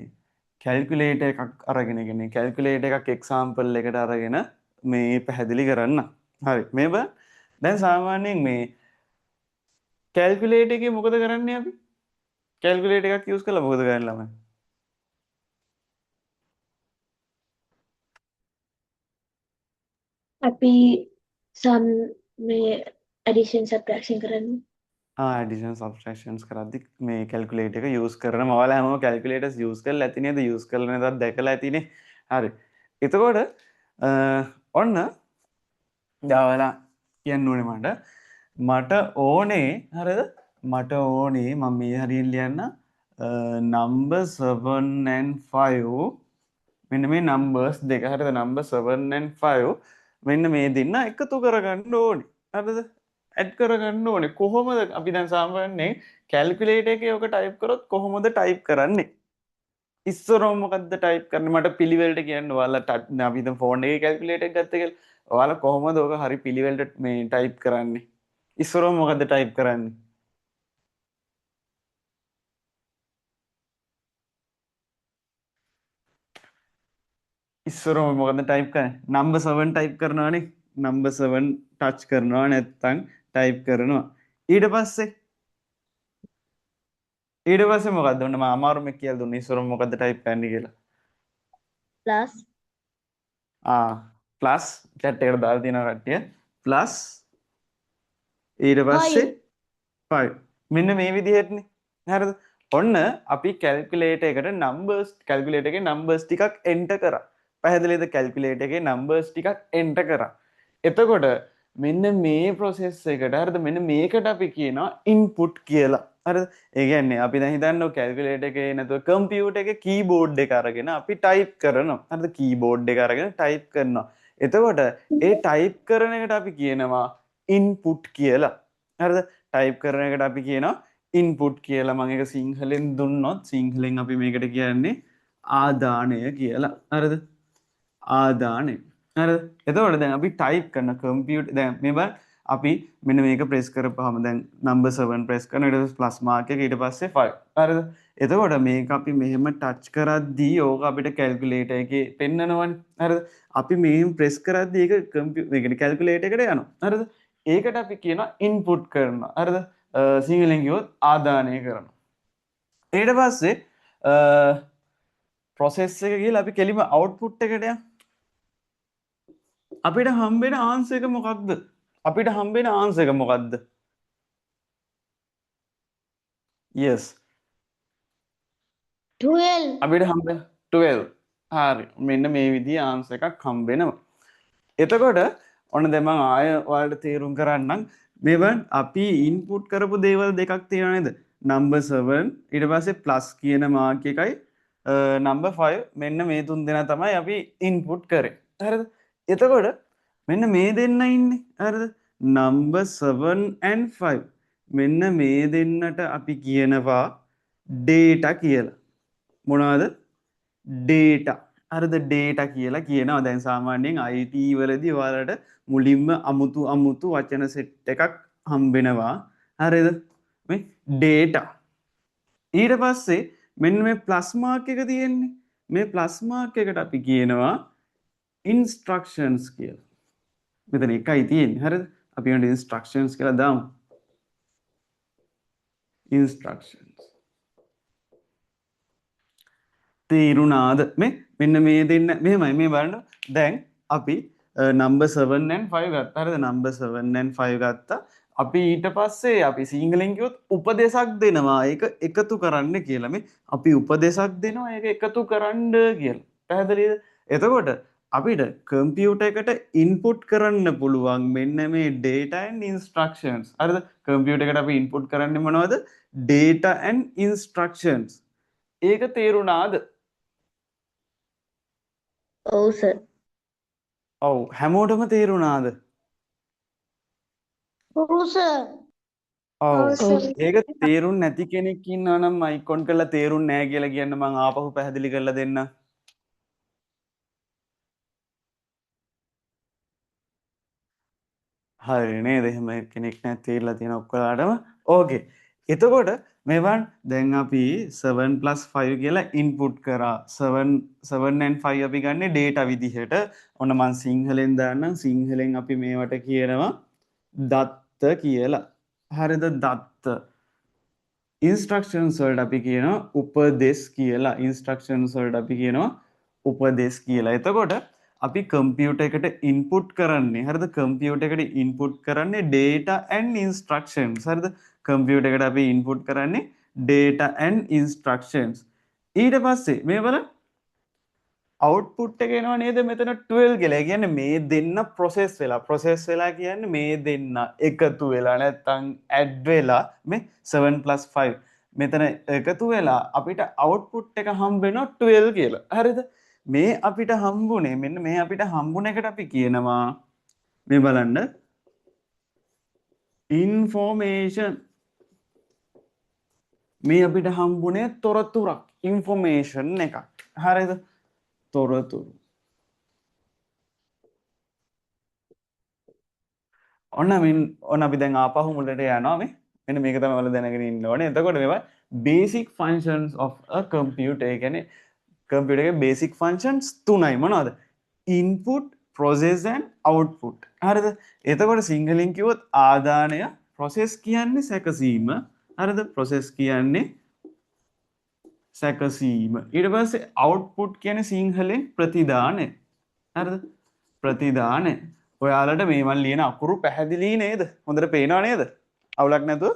කැල්කියුලේටර් එකක් අරගෙන ඉන්නේ කැල්කියුලේටර් එකක් එක්සැම්පල් එකට අරගෙන මේ පැහැදිලි කරන්න හරි මේ බා දැන් සාමාන්‍යයෙන් මේ කැල්කියුලේටර් එකේ මොකද කරන්නේ අපි කැල්කියුලේටර් එකක් යූස් කරලා මොකද කරන්නේ ළමයි අපි සම් මේ ඇඩිෂන් සබ්ට්‍රැක්ෂන් කරන්නේ addition subtractions කරද්දි මේ කැල්කියුලේටර් එක යූස් කරනවා ඔයාලා හැමෝම කැල්කියුලේටර්ස් යූස් කරලා ඇති නේද යූස් කරලා නැතත් දැකලා ඇතිනේ හරි එතකොට ඔන්න ඔයාලා කියන්න ඕනේ මට ඕනේ හරිද මට ඕනේ මම මේ හරියෙන් ලියන්න number 7 and 5 මෙන්න මේ numbers දෙක හරිද number 7 and 5 මෙන්න මේ දෙන්න එකතු කරගන්න ඕනේ හරිද ඇඩ් කරගන්න ඕනේ කොහොමද අපි දැන් සාමාන්‍යයෙන් කැල්කියුලේටර් එකේ ඔක ටයිප් කරොත් කොහොමද ටයිප් කරන්නේ ඉස්සරම මොකද්ද ටයිප් කරන්නේ මට පිළිවෙලට කියන්න ඔයාලා අපි දැන් ෆෝන් එකේ කැල්කියුලේටර් එක ගත්ත කියලා ඔයාලා කොහොමද ඔක හරි පිළිවෙලට මේ ටයිප් කරන්නේ ඉස්සරම මොකද්ද ටයිප් කරන්නේ ඉස්සරම මොකද්ද ටයිප් කරන්නේ number 7 ටයිප් කරනවානේ number 7 ටච් කරනවා නැත්නම් ටයිප් කරනවා ඊට පස්සේ මොකද්ද ඔන්න මම අමාරුම කියලා දුන්නේ ඉස්සරම මොකද්ද ටයිප් කරන්නේ කියලා ප්ලස් ප්ලස් chat එකට දාලා තියෙනවා කට්ටිය ප්ලස් ඊට පස්සේ 5 මෙන්න මේ විදිහටනේ හරිද ඔන්න අපි කැල්කියුලේටර් එකට නම්බර්ස් කැල්කියුලේටර් එකේ නම්බර්ස් ටිකක් එන්ටර් කරා. පැහැදිලිද? කැල්කියුලේටර් එකේ නම්බර්ස් ටිකක් එන්ටර් කරා. එතකොට මෙන්න මේ process එකට හරිද මෙන්න මේකට අපි කියනවා input කියලා. හරිද? ඒ කියන්නේ අපි දැන් හිතන්නකො කැල්කියුලේටර් එකේ නැතුව කම්පියුටර් එකේ කීබෝඩ් එක අරගෙන අපි ටයිප් කරනවා. හරිද? කීබෝඩ් එක අරගෙන ටයිප් කරනවා. එතකොට ඒ ටයිප් කරන එකට අපි කියනවා input කියලා. හරිද? ටයිප් කරන එකට අපි කියනවා ඉන්පුට් කියලා. මම ඒක සිංහලෙන් දුන්නොත් සිංහලෙන් අපි මේකට කියන්නේ ආදානය කියලා. හරිද? ආදානය. හරිද? එතකොට දැන් අපි ටයිප් කරන කම්පියුටර් දැන් මේ බලන්න අපි මෙන්න මේක ප්‍රෙස් කරපුවාම දැන් නම්බර් 7 ප්‍රෙස් කරන ඊට පස්සේ ප්ලස් මාක් එක ඊට පස්සේ 5. හරිද? එතකොට මේක අපි මෙහෙම ටච් කරද්දී ඕක අපිට කැල්කියුලේටර් එකේ පෙන්නනවනේ. හරිද? අපි මෙහෙම ප්‍රෙස් කරද්දී ඒක කම්පියුටර් කැල්කියුලේටර් එකට යනවා. හරිද? ඒකට අපි කියනවා ඉන්පුට් කරනවා. හරිද? සිංහලෙන් කිව්වොත් ආදානය කරනවා. ඊට පස්සේ process එක ගිහලා අපි කෙලිම output එකට යනවා. අපිට හම්බෙන ආන්සර් එක මොකක්ද? අපිට හම්බෙන ආන්සර් එක මොකක්ද? yes 12. අපිට හම්බෙන 12. හරි. මෙන්න මේ විදිහේ ආන්සර් එකක් හම්බෙනවා. එතකොට ඔන්න දැන් මම ආය ඔයාලට තේරුම් කරන්නම්. මේවන් අපි ඉන්පුට් කරපු දේවල් දෙකක් තියෙනවා නේද? number 7 ඊට පස්සේ plus කියන මාක් එකයි number 5 මෙන්න මේ තුන් දෙනා තමයි අපි ඉන්පුට් කරේ. හරිද? එතකොට මෙන්න මේ දෙන්න ඉන්නේ. හරිද? number 7 and 5 මෙන්න මේ දෙන්නට අපි කියනවා data කියලා. මොනවද? data. හරිද? data කියලා කියනවා. දැන් සාමාන්‍යයෙන් IT වලදී ඔයාලට මුලින්ම අමුතු වචන සෙට් එකක් හම්බෙනවා. හරිද? මේ data. ඊට පස්සේ මෙන්න මේ ප්ලස් මාක් එක තියෙන්නේ. මේ ප්ලස් මාක් එකට අපි කියනවා instructions කියලා. මෙතන එකයි තියෙන්නේ. හරිද? අපි උන්ට instructions කියලා දාමු. instructions. තේරුණාද? මෙන්න මේ දෙන්න මෙහෙමයි මේ බලන්න. දැන් අපි number 7 and 5 ගත්තා. හරිද? number 7 and 5 ගත්තා. අපි ඊට පස්සේ අපි සිංහලෙන් කිව්වොත් උපදේශක් දෙනවා. ඒක එකතු කරන්න කියලා. මේ අපි උපදේශක් දෙනවා ඒක එකතු කරන්න කියලා. පැහැදිලිද? එතකොට අපිට කම්පියුටර් එකට ඉන්පුට් කරන්න පුළුවන් මෙන්න මේ data and instructions. හරිද? කම්පියුටර් එකට අපි ඉන්පුට් කරන්නේ මොනවද? data and instructions. ඒක තේරුණාද? ඔව් සර්. ඔව් හැමෝටම තේරුණාද? ඔව් සර්. ඔව් සර්. ඒක තේරුම් නැති කෙනෙක් ඉන්නවා නම් මයික් ඔන් කරලා තේරුන්නේ නැහැ කියලා කියන්න මම ආපහු පැහැදිලි කරලා දෙන්න. හරි නේද? එහෙම කෙනෙක් නැත් තේරලා තියෙන ඔක්කොලාටම. ඕකේ. එතකොට මේවන් දැන් අපි 7 5 කියලා ඉන්පුට් කරා. 7 and 5 අපි ගන්නේ data විදිහට. ඔන්න මම සිංහලෙන් දාන්නම්. සිංහලෙන් අපි මේවට කියනවා දත්ත කියලා. හරිද? දත්ත. ඉන්ස්ට්‍රක්ෂන්ස් වලට අපි කියනවා උපදෙස් කියලා. ඉන්ස්ට්‍රක්ෂන්ස් වලට අපි කියනවා උපදෙස් කියලා. එතකොට අපි කම්පියුටර් එකට ඉන්පුට් කරන්නේ හරිද? කම්පියුටර් එකට ඉන්පුට් කරන්නේ data and instructions. හරිද? කම්පියුටර් එකට අපි ඉන්පුට් කරන්නේ data and instructions. ඊට පස්සේ මේ බලන්න output එක එනවා නේද? මෙතන 12 කියලා. ඒ කියන්නේ මේ දෙන්න process වෙලා කියන්නේ මේ දෙන්න එකතු වෙලා නැත්තම් add වෙලා මේ 7 5 මෙතන එකතු වෙලා අපිට output එක හම්බ වෙනවා 12 කියලා. හරිද? මේ අපිට හම්බුනේ මෙන්න මේ අපිට හම්බුන එකට අපි කියනවා මේ බලන්න information. මේ අපිට හම්බුනේ තොරතුරක් information එකක්. හරිද? තොරතුරු. ඔන්න අපි දැන් ආපහු මුලට යනවා මේ. මෙන්න මේක තමයි ඔයාලා දැනගෙන ඉන්න ඕනේ. එතකොට මේවා basic functions of a computer. ඒ කියන්නේ computer එකේ basic functions තුනයි. මොනවද? input, process and output. හරිද? එතකොට සිංහලෙන් කිව්වොත් ආදානය, process කියන්නේ සැකසීම. හරිද? process කියන්නේ සැකසීම. ඊට පස්සේ output කියන්නේ සිංහලෙන් ප්‍රතිදානය. හරිද? ප්‍රතිදානය. ඔයාලට මේ මන් ලියන අකුරු පැහැදිලි නේද? හොඳට පේනව නේද? අවුලක් නැතුව?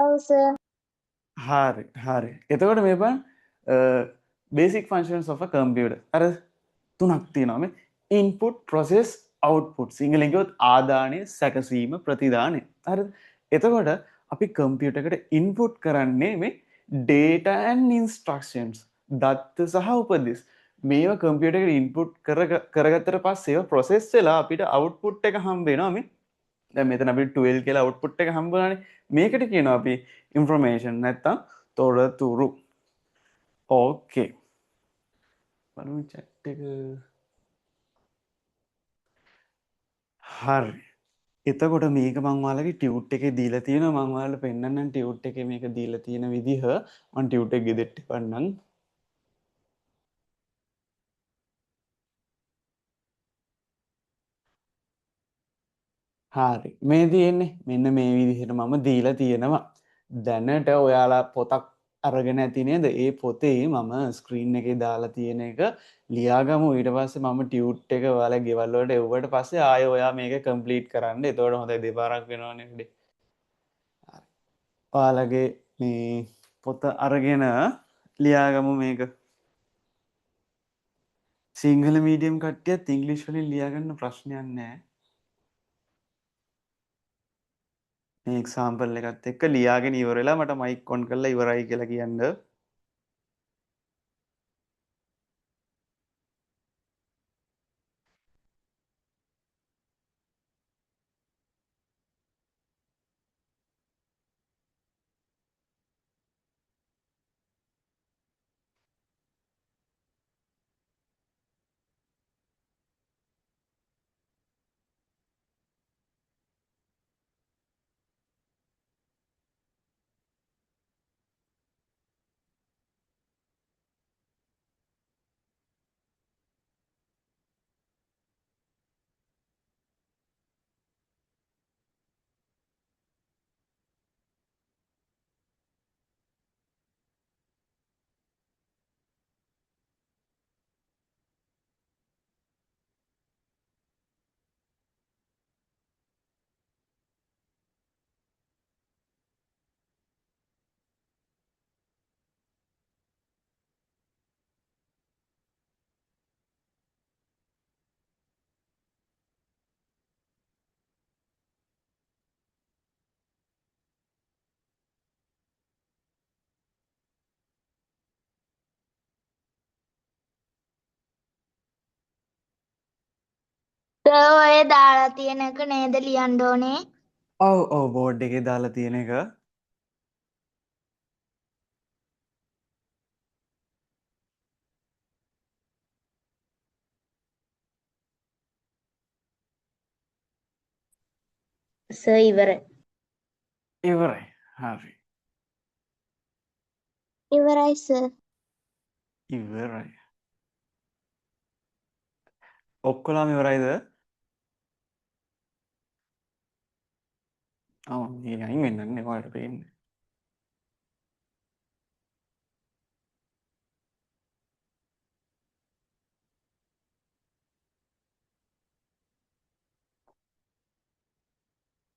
ඔව් සර්. හරි. එතකොට මේ බලන්න basic functions of a computer. අර තුනක් තියෙනවා මේ input process output. සිංහලෙන් කිව්වොත් ආදානය සැකසීම ප්‍රතිදානය. හරිද? එතකොට අපි කම්පියුටර් එකට input කරන්නේ මේ data and instructions. දත්ත සහ උපදෙස්. මේවා කම්පියුටර් එකට input කරගත්තට පස්සේ ඒවා process වෙලා අපිට output එක හම්බ වෙනවා මේ දැන් මෙතන අපිට 12 කියලා output එක හම්බ වෙනානේ. මේකට කියනවා අපි information නැත්තම් තොරතුරු. ඕකේ. බලමු chat එක. හරි. එතකොට මේක මම ඔයාලගේ ටියුට් එකේ දීලා තියෙනවා. මම ඔයාලට පෙන්නන්නම් ටියුට් එකේ මේක දීලා තියෙන විදිහ. මම ටියුට් එක ගෙදෙට්ට පන්නම්. හරි. මේ තියෙන්නේ මෙන්න මේ විදිහට මම දීලා තියෙනවා. දැනට ඔයාලා පොතක් අරගෙන ඇති නේද? ඒ පොතේ මම ස්ක්‍රීන් එකේ දාලා තියෙන එක ලියාගමු. ඊට පස්සේ මම ටියුට් එක ඔයාලා ගෙවල් වලට එව්වට පස්සේ ආයෙ ඔයා මේක කම්ප්ලීට් කරන්න. එතකොට හොඳයි දෙපාරක් වෙනවනේ වැඩේ. හරි. ඔයාලගේ මේ පොත අරගෙන ලියාගමු මේක. සිංහල මීඩියම් කට්ටියත් ඉංග්‍රීසි වලින් ලියාගන්න ප්‍රශ්නයක් නැහැ. මේ එක්සාම්පල් එකත් එක්ක ලියාගෙන ඉවර වෙලා මට මයික් ඔන් කරලා ඉවරයි කියලා කියන්න. සර් ඔය දාලා තියෙන එක නේද ලියන්න ඕනේ? ඔව් බෝඩ් එකේ දාලා තියෙන එක. සර් ඉවරයි. ඉවරයි. හරි. ඉවරයි සර්. ඉවරයි. ඔක්කොලාම ඉවරයිද? ඔව් මේ අයින් වෙන්නන්නේ ඔයාලට පේන්නේ.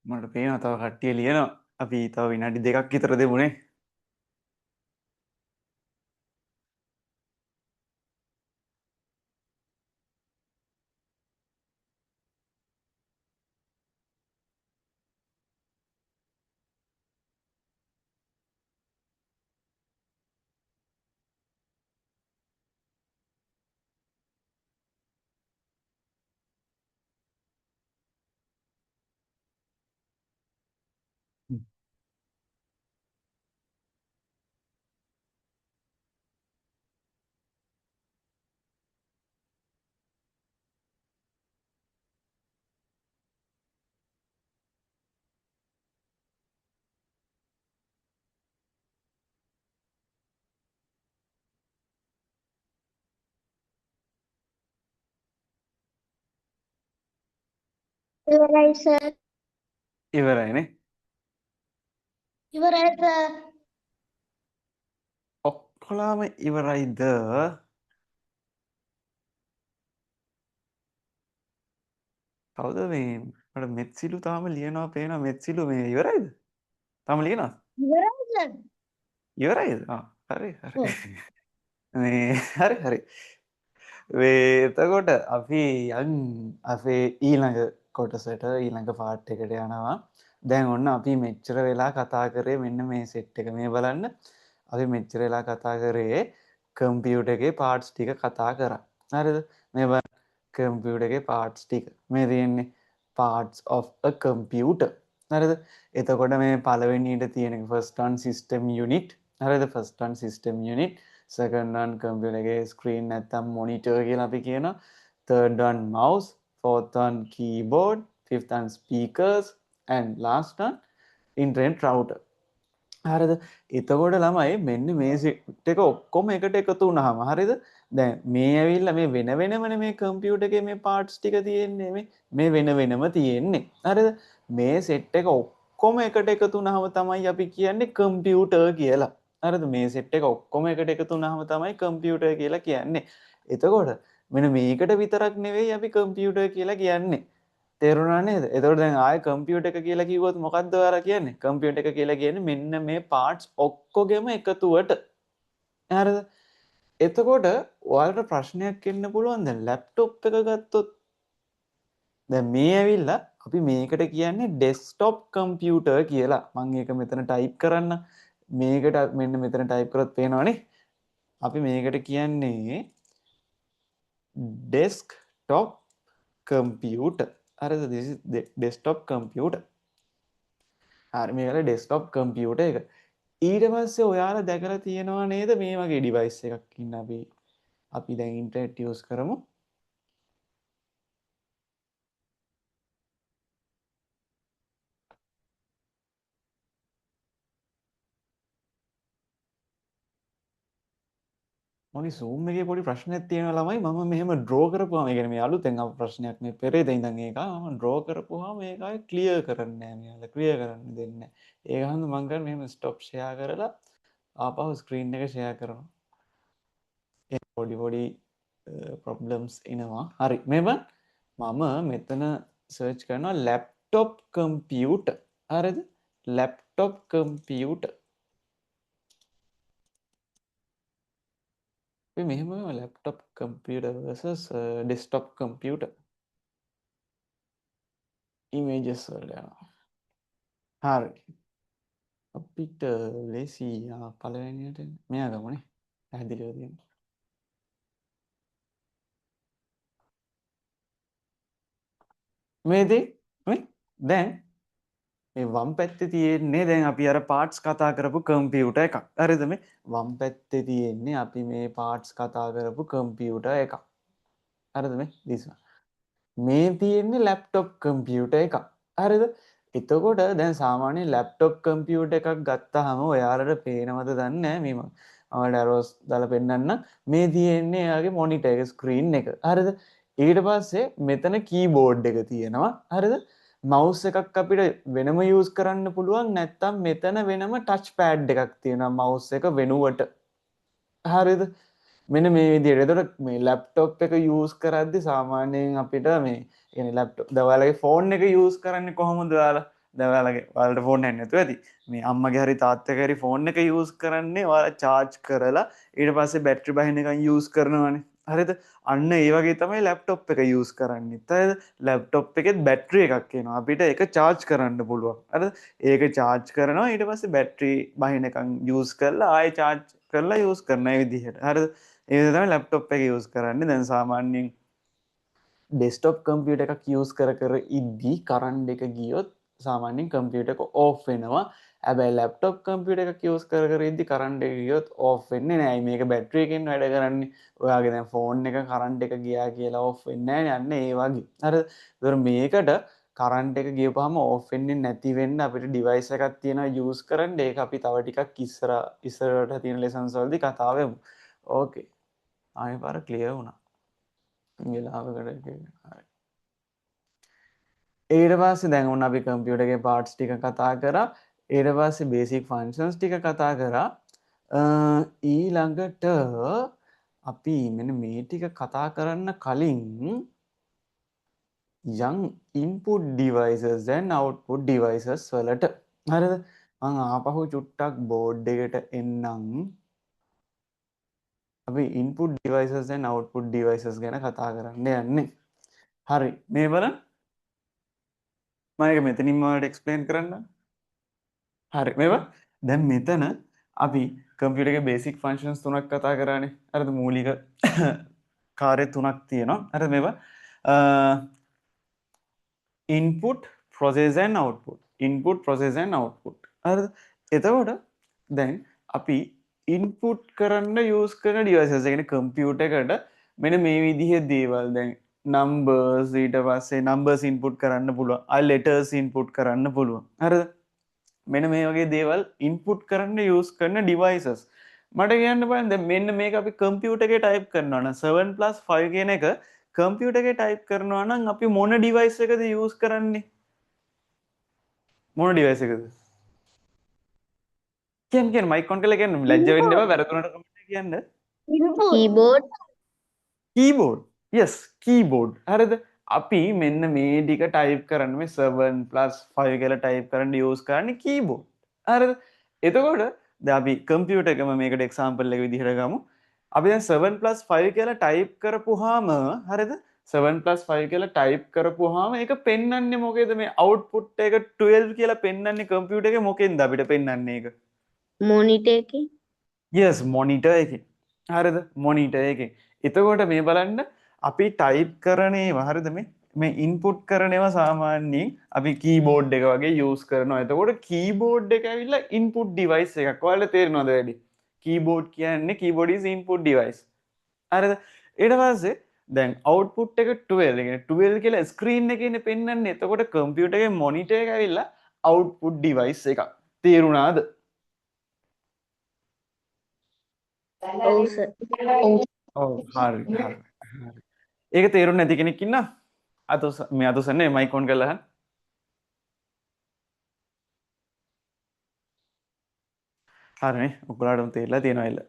මට පේනවා තව කට්ටිය ලියනවා. අපි තව විනාඩි 2ක් විතර දෙමුනේ. ඉවරයි සර්. ඉවරයිනේ. ඉවරයි සර්. ඔක්කොලාම ඉවරයිද? කවුද මේ මට මෙත්සිලු තාම ලියනවා පේනවා මෙත්සිලු මේ ඉවරයිද? තාම ලියනවා? ඉවරයි සර්. ඉවරයිද? හරි හරි. මේ හරි හරි. එතකොට අපි යන් අපේ ඊළඟ කොටසට ඊළඟ පාට් එකට යනවා. දැන් ඔන්න අපි මෙච්චර වෙලා කතා කරේ මෙන්න මේ සෙට් එක මේ බලන්න. අපි මෙච්චර වෙලා කතා කරේ කම්පියුටර් එකේ පාර්ට්ස් ටික කතා කරා. හරිද? මේ බලන්න කම්පියුටර් එකේ පාර්ට්ස් ටික. මේ තියෙන්නේ parts of a computer. හරිද? එතකොට මේ පළවෙනියට තියෙන first one system unit. හරිද? first one system unit. second one computer එකේ screen නැත්තම් monitor කියලා අපි කියනවා. third one mouse, fourth one keyboard, fifth one speakers and last one internet router. හරිද? එතකොට ළමයි මෙන්න මේ සෙට් එක ඔක්කොම එකට එකතු වුණාම හරිද? දැන් මේ ඇවිල්ලා මේ වෙන වෙනමනේ මේ කම්පියුටර් එකේ මේ පාර්ට්ස් ටික තියෙන්නේ මේ වෙන වෙනම තියෙන්නේ. හරිද? මේ සෙට් එක ඔක්කොම එකට එකතු වුණාම තමයි අපි කියන්නේ කම්පියුටර් කියලා. හරිද? මේ සෙට් එක ඔක්කොම එකට එකතු වුණාම තමයි කම්පියුටර් කියලා කියන්නේ. එතකොට මෙන්න මේකට විතරක් නෙවෙයි අපි කම්පියුටර් කියලා කියන්නේ. තේරුණා නේද? එතකොට දැන් ආයේ කම්පියුටර් එක කියලා කිව්වොත් මොකද්ද ඔයාලා කියන්නේ? කම්පියුටර් එක කියලා කියන්නේ මෙන්න මේ පාර්ට්ස් ඔක්කොගෙම එකතුවට. හරිද? එතකොට ඔයාලට ප්‍රශ්නයක් එන්න පුළුවන් දැන් ලැප්ටොප් එක ගත්තොත් දැන් මේ ඇවිල්ලා අපි මේකට කියන්නේ ඩෙස්ක්ටොප් කම්පියුටර් කියලා. මම ඒක මෙතන ටයිප් කරන්න. මේකට මෙන්න මෙතන ටයිප් කරොත් පේනවනේ. අපි මේකට කියන්නේ ඩෙස්ක්ටොප් කම්පියුටර්. හරිද? this is desktop computer. හරි මේක ඩෙස්ක්ටොප් කම්පියුටර් එක. ඊට පස්සේ ඔයාලා දැකලා තියෙනවා නේද මේ වගේ ඩිවයිස් එකක් ඉන්න අපි දැන් ඉන්ටර්නෙට් යූස් කරමු. මගේ Zoom එකේ පොඩි ප්‍රශ්නයක් තියෙනවා ළමයි මම මෙහෙම ඩ්‍රෝ කරපුවාම ඒ කියන්නේ මේ අලුතෙන් ආපු ප්‍රශ්නයක් මේ පෙරේද ඉඳන් ඒක මම ඩ්‍රෝ කරපුවාම මේක ආයේ ක්ලියර් කරන්නේ නැහැ මෙයාලා ක්ලියර් කරන්න දෙන්නේ නැහැ. ඒක හන්ද මම කරන්නේ මෙහෙම ස්ටොප් ෂෙයා කරලා ආපහු ස්ක්‍රීන් එක ෂෙයා කරනවා. ඒ පොඩි පොඩි ප්‍රොබ්ලම්ස් එනවා. හරි මෙව මම මෙතන සර්ච් කරනවා ලැප්ටොප් කම්පියුටර්. හරිද? Laptop computer. අපි මෙහෙම laptop computer versus desktop computer images වලට යනවා. හරි. අපිට ලේසි පළවෙනියට මෙයා ගමුනේ. පැහැදිලිව තියෙනවා. මේදී මේ දැන් මේ වම් පැත්තේ තියෙන්නේ දැන් අපි අර පාර්ට්ස් කතා කරපු කම්පියුටර් එකක්. හරිද මේ වම් පැත්තේ තියෙන්නේ අපි මේ පාර්ට්ස් කතා කරපු කම්පියුටර් එකක්. හරිද මේ this one. මේ තියෙන්නේ ලැප්ටොප් කම්පියුටර් එකක්. හරිද? එතකොට දැන් සාමාන්‍ය ලැප්ටොප් කම්පියුටර් එකක් ගත්තාම ඔයාලට පේනවද දන්නේ නැහැ මේ මම ඇරෝස් දාලා පෙන්නන්න. මේ තියෙන්නේ එයාගේ මොනිටර් එක ස්ක්‍රීන් එක. හරිද? ඊට පස්සේ මෙතන කීබෝඩ් එක තියෙනවා. හරිද? මවුස් එකක් අපිට වෙනම යූස් කරන්න පුළුවන් නැත්නම් මෙතන වෙනම ටච් පෑඩ් එකක් තියෙනවා මවුස් එක වෙනුවට. හරිද? මෙන්න මේ විදිහට. එතකොට මේ ලැප්ටොප් එක යූස් කරද්දි සාමාන්‍යයෙන් අපිට මේ කියන්නේ ලැප්ටොප් දැන් ඔයාලගේ ෆෝන් එක යූස් කරන්නේ කොහොමද ඔයාලා? දැන් ඔයාලට ෆෝන් එකක් නැතුව ඇති. මේ අම්මගේ හරි තාත්තගේ හරි ෆෝන් එක යූස් කරන්නේ ඔයාලා charge කරලා ඊට පස්සේ බැටරි බහිනකන් යූස් කරනවානේ. හරිද? අන්න ඒ වගේ තමයි ලැප්ටොප් එක යූස් කරන්නේ. හරිද? ලැප්ටොප් එකෙත් බැටරි එකක් එනවා. අපිට ඒක charge කරන්න පුළුවන්. හරිද? ඒක charge කරනවා ඊට පස්සේ බැටරි බහිනකන් යූස් කරලා ආයෙ charge කරලා යූස් කරන විදිහට. හරිද? ඒ තමයි ලැප්ටොප් එක යූස් කරන්නේ. දැන් සාමාන්‍යයෙන් ඩෙස්ක්ටොප් කම්පියුටර් එකක් යූස් කර ඉද්දී කරන්ට් එක ගියොත් සාමාන්‍යයෙන් කම්පියුටර් එක ඕෆ් වෙනවා. හැබැයි ලැප්ටොප් කම්පියුටර් එකක් යූස් කර ඉද්දී කරන්ට් එක ගියොත් ඕෆ් වෙන්නේ නැහැ. මේක බැටරි එකෙන් වැඩ කරන්නේ. ඔයාගේ දැන් ෆෝන් එක කරන්ට් එක ගියා කියලා ඕෆ් වෙන්නේ නැහැ නේ. අන්න ඒ වගේ. හරිද? ඒතර මේකට කරන්ට් එක ගියපුවාම ඕෆ් වෙන්නේ නැති වෙන්න අපිට ඩිවයිස් එකක් තියෙනවා යූස් කරන්න. ඒක අපි තව ටිකක් ඉස්සරහට තියෙන ලෙසන්ස් වලදී කතා වෙමු. ඕකේ. ආයෙ පාර ක්ලියර් වුණා. වෙලාවකට හරි. ඊට පස්සේ දැන් ඔන්න අපි කම්පියුටර් එකේ පාර්ට්ස් ටික කතා කරා. ඊට පස්සේ බේසික් ෆන්ක්ෂන්ස් ටික කතා කරා. ඊළඟට අපි මෙන්න මේ ටික කතා කරන්න කලින් young input devices and output devices වලට හරිද? මං ආපහු චුට්ටක් බෝඩ් එකට එන්නම්. අපි input devices and output devices ගැන කතා කරන්න යන්නේ. හරි මේ බලන්න මම ඒක මෙතනින්ම ඔයාලට එක්ස්ප්ලেইন කරන්න. හරි මේවා දැන් මෙතන අපි කම්පියුටර් එකේ බේසික් ෆන්ක්ෂන්ස් තුනක් කතා කරානේ. හරිද මූලික කාර්ය තුනක් තියෙනවා. හරිද මේවා input process and output input process and output හරිද එතකොට දැන් අපි input කරන්න use කරන devices ඒ කියන්නේ computer එකට මෙන්න මේ විදිහේ දේවල් දැන් numbers ඊට පස්සේ numbers input කරන්න පුළුවන් letters input කරන්න පුළුවන් හරිද මෙන්න මේ වගේ දේවල් input කරන්න use කරන devices මට කියන්න බලන්න දැන් මෙන්න මේක අපි computer එකේ type කරනවා නම් 7+5 කියන එක computer එකේ type කරනවා නම් අපි මොන device එකද use කරන්නේ මොන device එකද කියන්න mic on කරලා කියන්න ලැජ්ජ වෙන්න එපා වැරදුනට කමෙන්ට් කියන්න keyboard keyboard yes keyboard හරිද අපි මෙන්න මේ ටික type කරන්න මේ 7+5 කියලා type කරන්න use කරන්නේ keyboard හරිද එතකොට දැන් අපි computer එකම මේකට example එක විදිහට ගමු අපි දැන් 7+5 කියලා type කරපුවාම හරිද 7+5 කියලා type කරපුවාම ඒක පෙන්වන්නේ මොකේද මේ output එක 12 කියලා පෙන්වන්නේ computer එකේ මොකෙන්ද අපිට පෙන්වන්නේ ඒක monitor එකේ yes monitor එකේ හරිද monitor එකේ එතකොට මේ බලන්න අපි type කරන ඒවා හරිද මේ input කරන ඒවා සාමාන්‍යයෙන් අපි keyboard එක වගේ use කරනවා එතකොට keyboard එක ඇවිල්ලා input device එකක් ඔයාලට තේරෙනවද වැඩි keyboard කියන්නේ keyboard is input device හරිද ඊට පස්සේ දැන් output එක 12 කියන්නේ 12 කියලා screen එකේනේ පෙන්වන්නේ එතකොට computer එකේ monitor එක ඇවිල්ලා output device එකක් තේරුණාද ඔව් සර් ඔව් හරි ඒක තේරුන්නේ නැති කෙනෙක් ඉන්නා මේ අතොසන්නේ මයික් ඔන් කරලා අහන්න හරිනේ ඔයාලටම තේරලා තියෙනවා එල්ල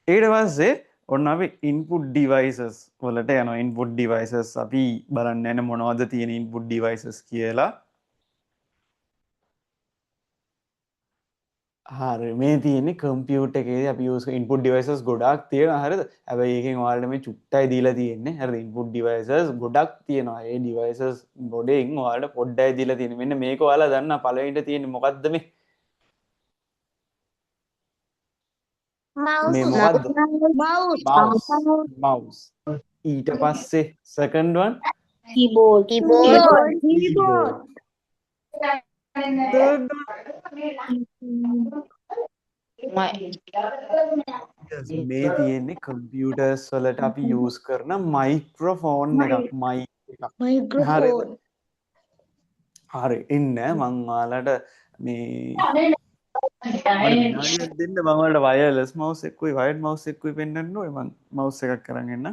ඊට පස්සේ ඔන්න අපි input devices වලට යනවා input devices අපි බලන්න යන මොනවද තියෙන input devices කියලා හරි මේ තියෙන්නේ කම්පියුටර් එකේ අපි use කරන input devices ගොඩාක් තියෙනවා හරිද හැබැයි ඒකෙන් ඔයාලට මේ චුට්ටයි දීලා තියෙන්නේ හරිද input devices ගොඩක් තියෙනවා ඒ devices ගොඩෙන් ඔයාලට පොඩ්ඩයි දීලා තියෙන්නේ මෙන්න මේක ඔයාලා දන්නා පළවෙනිට තියෙන්නේ මොකද්ද මේ mouse මේ මොකද්ද mouse mouse ඊට පස්සේ second one keyboard third one මේ තියෙන්නේ computers වලට අපි use කරන microphone එකක් mic එකක් microphone හරි ඉන්න මං ඔයාලට මේ විනාඩියක් දෙන්න මම ඔයාලට wireless mouse එකකුයි wired mouse එකකුයි පෙන්වන්න ඕනේ මං mouse එකක් කරන් එන්න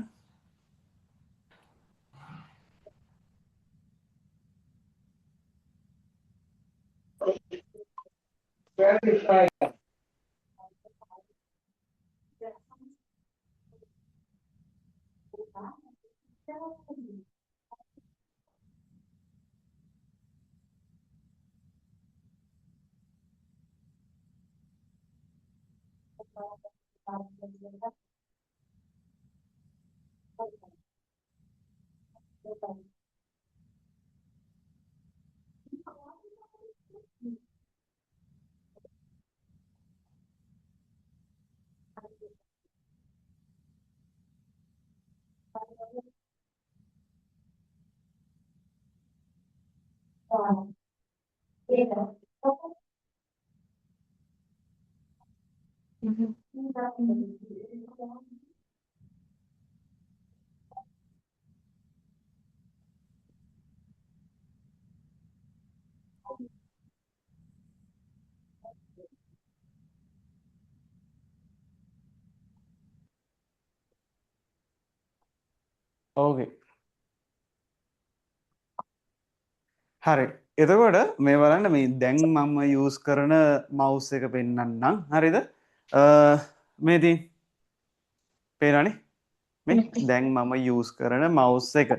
ඕකේ හරි එතකොට මේ බලන්න මේ දැන් මම use කරන mouse එක පෙන්වන්නම් හරිද මේ තියෙන පේනවනේ මේ දැන් මම use කරන mouse එක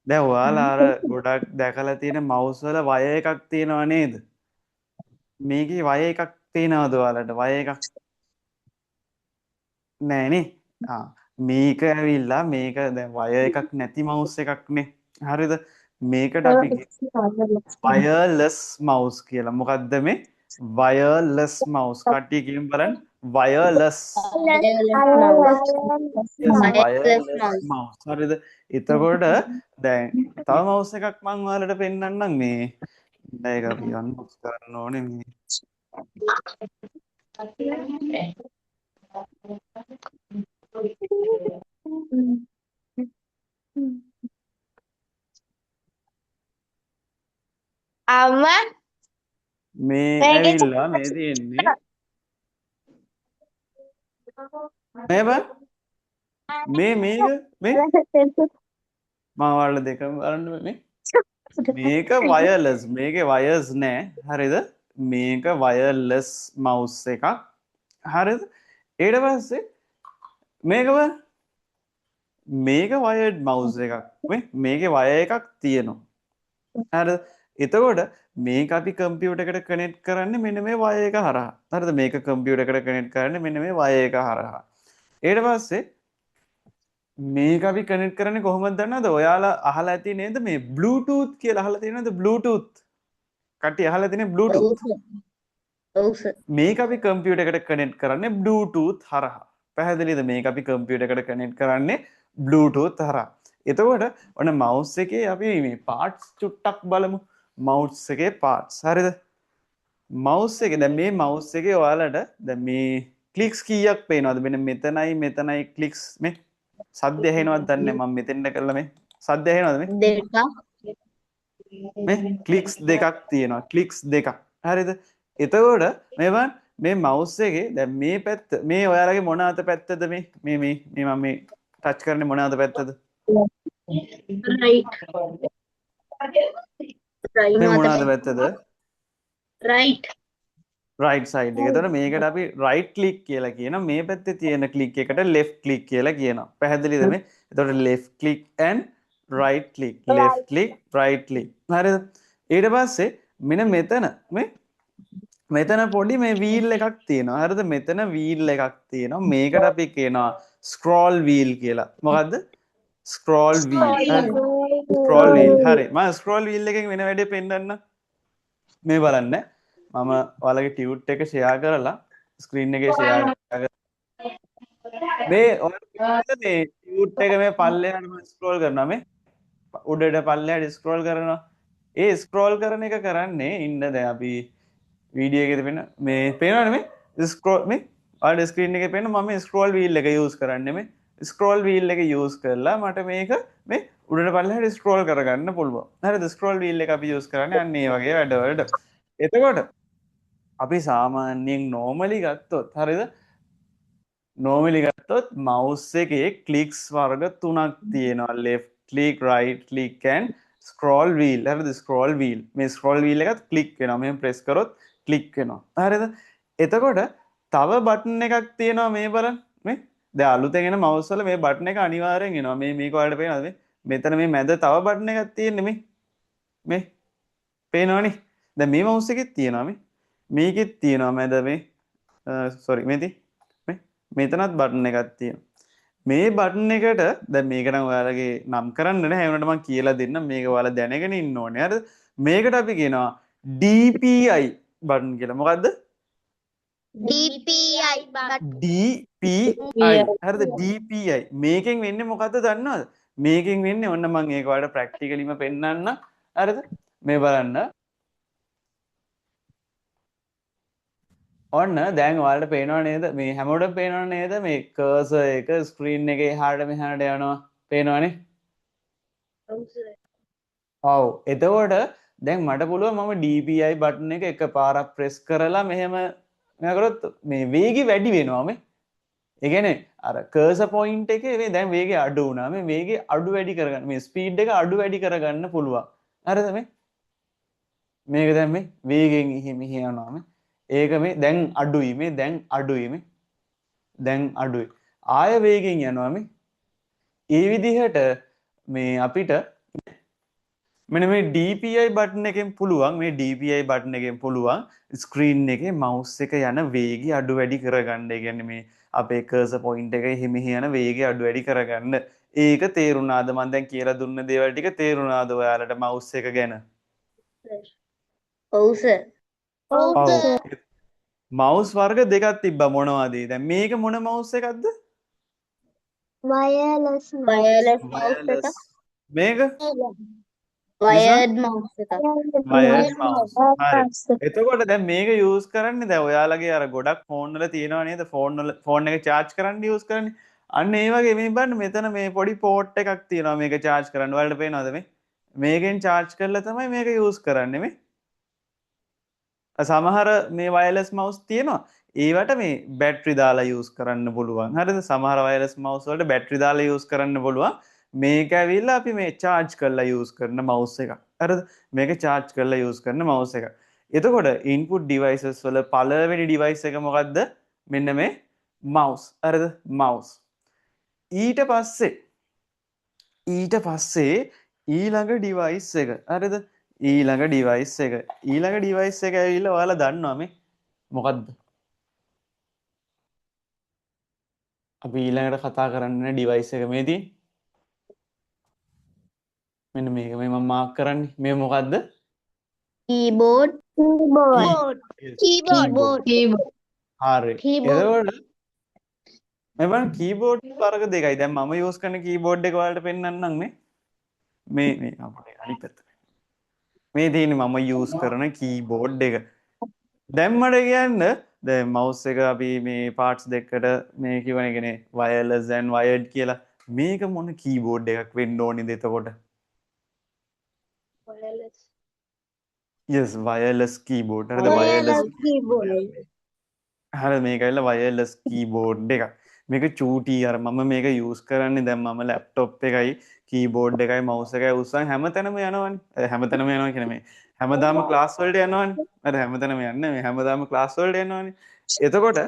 දැන් ඔයාලා අර ගොඩක් දැකලා තියෙන mouse වල wire එකක් තියෙනව නේද මේකේ වය එකක් පේනවද ඔයාලට? වය එකක් නෑනේ. මේක ඇවිල්ලා මේක දැන් වය එකක් නැති මවුස් එකක්නේ. හරිද? මේකට අපි වයර්ලස් මවුස් කියලා. මොකද්ද මේ? Wireless mouse. කට්ටිය කියමු බලන්න. Wireless. wireless mouse. yes Wireless wireless mouse. Mouse. හරිද? එතකොට දැන් තව මවුස් එකක් මම ඔයාලට පෙන්නන්නම් මේ. ඒක අපි අන්බොක්ස් කරන්න ඕනේ මේ. Amma මේ මේකේ ඇවිල්ලා මේ තියෙන්නේ මේ බං මේක මේ මම ඔයාලට දෙකම බලන්න මේ මේක වයර්ලස් මේකේ වයර්ස් නෑ හරිද මේක වයර්ලස් මවුස් එකක් හරිද ඊට පස්සේ මේක බලන්න මේක වයර්ඩ් මවුස් එකක් මේකේ වයර් එකක් තියෙනවා හරිද එතකොට මේක අපි කම්පියුටර් එකට කනෙක්ට් කරන්නේ මෙන්න මේ වයර් එක හරහා හරිද මේක කම්පියුටර් එකට කනෙක්ට් කරන්නේ මෙන්න මේ වයර් එක හරහා ඊට පස්සේ මේක අපි කනෙක්ට් කරන්නේ කොහොමද දන්නවද ඔයාලා අහලා ඇති නේද මේ බ්ලූටූත් කියලා අහලා තියෙනවද බ්ලූටූත් කට්ටිය අහලා තියෙන බ්ලූටූත් මේක අපි කම්පියුටර් එකට කනෙක්ට් කරන්නේ බ්ලූටූත් හරහා පැහැදිලිද මේක අපි කම්පියුටර් එකට කනෙක්ට් කරන්නේ බ්ලූටූත් හරහා එතකොට ඔන්න මවුස් එකේ අපි මේ පාර්ට්ස් චුට්ටක් බලමු මවුස් එකේ පාර්ට්ස් හරිද මවුස් එකේ දැන් මේ මවුස් එකේ ඔයාලට දැන් මේ ක්ලික්ස් කීයක් පේනවද මෙන්න මෙතනයි ක්ලික්ස් මේ සද්ද ඇහෙනවද දන්නේ මම මෙතෙන්ට කළා මේ සද්ද ඇහෙනවද මේ ක්ලික්ස් දෙකක් තියෙනවා ක්ලික්ස් දෙකක් හරිද එතකොට මේවන් මේ මවුස් එකේ දැන් මේ පැත්ත මේ ඔයාලගේ මොන අත පැත්තද මේ මම මේ ටච් කරන්නේ මොන අත පැත්තද right මේ මොන අත පැත්තද right රයිට් සයිඩ් එක. එතකොට මේකට අපි රයිට් ක්ලික් කියලා කියනවා. මේ පැත්තේ තියෙන ක්ලික් එකට left ක්ලික් කියලා කියනවා. පැහැදිලිද මේ? එතකොට left click and right click left click right click. හරිද? ඊට පස්සේ මෙන්න මෙතන පොඩි මේ wheel එකක් තියෙනවා. හරිද? මෙතන wheel එකක් තියෙනවා. මේකට අපි කියනවා scroll wheel කියලා. මොකද්ද? scroll wheel. scroll wheel. හරි. මම scroll wheel එකෙන් වෙන වැඩේ පෙන්නන්න. මේ බලන්න. මම ඔයාලගේ ටියුට් එක ෂෙයා කරලා ස්ක්‍රීන් එකේ ෂෙයා මේ ඔයාලට මේ ටියුට් එක මේ පල්ලෙහාට මම ස්ක්‍රෝල් කරනවා මේ උඩට පල්ලෙහාට ස්ක්‍රෝල් කරනවා ඒ ස්ක්‍රෝල් කරන එක කරන්නේ ඉන්න දැන් අපි වීඩියෝ එකේදී පේන මේ පේනවනේ මේ ස්ක්‍රෝල් මේ ඔයාලට ස්ක්‍රීන් එකේ පේන මම මේ ස්ක්‍රෝල් වීල් එක යූස් කරන්නේ මේ ස්ක්‍රෝල් වීල් එක යූස් කරලා මට මේක මේ උඩට පල්ලෙහාට ස්ක්‍රෝල් කරගන්න පුළුවන් හරිද ස්ක්‍රෝල් වීල් එක අපි යූස් කරන්නේ අන්න ඒ වගේ වැඩවලට එතකොට අපි සාමාන්‍යයෙන් නෝමලි ගත්තොත් හරිද නෝමලි ගත්තොත් මවුස් එකේ ක්ලික්ස් වර්ග 3ක් තියෙනවා left click right click and scroll wheel හරිද scroll wheel මේ scroll wheel එකත් ක්ලික් වෙනවා මෙහෙම ප්‍රෙස් කරොත් ක්ලික් වෙනවා හරිද එතකොට තව බටන් එකක් තියෙනවා මේ බලන්න මේ දැන් අලුතෙන් එන මවුස් වල මේ බටන් එක අනිවාර්යෙන් එනවා මේක ඔයාලට පේනවද මේ මෙතන මේ මැද තව බටන් එකක් තියෙන්නේ මේ පේනවනේ දැන් මේ මවුස් එකෙත් තියෙනවා මේකෙත් තියෙනවා මැද මේ සෝරි මෙතනත් බටන් එකක් තියෙනවා මේ බටන් එකට දැන් මේක නම් ඔයාලගේ නම් කරන්න නැහැ ඒ වුණාට මම කියලා දෙන්නම් මේක ඔයාලා දැනගෙන ඉන්න ඕනේ හරිද මේකට අපි කියනවා DPI බටන් කියලා මොකද්ද DPI DPI හරිද DPI මේකෙන් වෙන්නේ මොකද්ද දන්නවද මේකෙන් වෙන්නේ ඔන්න මම ඒක ඔයාලට ප්‍රැක්ටිකලිම පෙන්නන්න හරිද මේ බලන්න ඔන්න දැන් ඔයාලට පේනව නේද මේ හැමෝටම පේනව නේද මේ කර්සර් එක ස්ක්‍රීන් එකේ එහාට මෙහාට යනවා පේනවනේ ඔව් එතකොට දැන් මට පුළුවන් මම DPI බටන් එක එකපාරක් ප්‍රෙස් කරලා මෙහෙම කරොත් මේ වේගය වැඩි වෙනවා මේ ඒ කියන්නේ අර කර්සර් පොයින්ට් එකේ මේ දැන් වේගය අඩු වුණා මේ වේගය අඩු වැඩි කරගන්න මේ ස්පීඩ් එක අඩු වැඩි කරගන්න පුළුවන් හරිද මේක දැන් මේ වේගෙන් මෙහෙ යනවා මේ ඒක මේ දැන් අඩුයි මේ දැන් අඩුයි ආය වේගෙන් යනවා මේ ඒ විදිහට මේ අපිට මෙන්න මේ DPI බටන් එකෙන් පුළුවන් මේ DPI බටන් එකෙන් පුළුවන් ස්ක්‍රීන් එකේ මවුස් එක යන වේගය අඩු වැඩි කරගන්න. ඒ කියන්නේ මේ අපේ කර්සර් පොයින්ට් එකේ හිමිහි යන වේගය අඩු වැඩි කරගන්න. ඒක තේරුණාද? මම දැන් කියලා දුන්න දේවල් ටික තේරුණාද ඔයාලට මවුස් එක ගැන? ඔව් සර්. ඔව් ඔව්. සර්. මවුස් වර්ග දෙකක් තිබ්බා මොනවද? දැන් මේක මොන මවුස් එකක්ද? Wireless mouse wireless. එක. මේක වයර්ඩ් මවුස් එක. වයර්ඩ් මවුස්. හරි. එතකොට දැන් මේක යූස් කරන්නේ දැන් ඔයාලගේ අර ගොඩක් ෆෝන් වල තියෙනවා නේද? ෆෝන් එක charge කරන්න යූස් කරන්නේ. අන්න ඒ වගේ මේ බලන්න මෙතන මේ පොඩි පෝට් එකක් තියෙනවා මේක charge කරන්න. ඔයාලට පේනවද මේ? මේකෙන් charge කරලා තමයි මේක යූස් කරන්නේ මේ. සමහර මේ වයර්ලස් මවුස් තියෙනවා. ඒවට මේ බැටරි දාලා යූස් කරන්න පුළුවන්. හරිද? සමහර වයර්ලස් මවුස් වලට බැටරි දාලා යූස් කරන්න පුළුවන්. මේක ඇවිල්ලා අපි මේ charge කරලා යූස් කරන මවුස් එකක්. හරිද? මේක charge කරලා යූස් කරන මවුස් එකක්. එතකොට input devices වල පළවෙනි device එක මොකද්ද? මෙන්න මේ mouse. හරිද? mouse. ඊට පස්සේ ඊළඟ device එක. හරිද? ඊළඟ device එක. ඊළඟ device එක ඇවිල්ලා ඔයාලා දන්නවා මේ මොකද්ද? අපි ඊළඟට කතා කරන්න device එක මේ තියෙන්නේ. මෙන්න මේක මේ මම මාක් කරන්නේ. මේ මොකද්ද? කීබෝඩ්. කීබෝඩ්. හරි. කීබෝඩ්. එතකොට මේ බලන්න කීබෝඩ් වර්ග දෙකයි. දැන් මම යූස් කරන කීබෝඩ් එක ඔයාලට පෙන්නන්නම් මේ අපේ අනිත් පැත්ත. මේ තියෙන්නේ මම යූස් කරන කීබෝඩ් එක. දැන් මට කියන්න දැන් මවුස් එක අපි මේ පාර්ට්ස් දෙකකට මේ කියවන එකනේ වයර්ලස් and wired කියලා. මේක මොන කීබෝඩ් එකක් වෙන්න ඕනේද එතකොට? වයර්ලස්. yes wireless keyboard. හරිද? wireless keyboard. හරි මේක ඇවිල්ලා wireless keyboard එකක්. මේක චූටි අර මම මේක යූස් කරන්නේ දැන් මම ලැප්ටොප් එකයි කීබෝඩ් එකයි මවුස් එකයි උස්සන් හැමතැනම යනවනේ. හැමතැනම යනවා කියන්නේ මේ හැමදාම ක්ලාස් වලට යනවනේ. අර හැමතැනම යන්නේ මේ හැමදාම ක්ලාස් වලට යනවනේ. එතකොට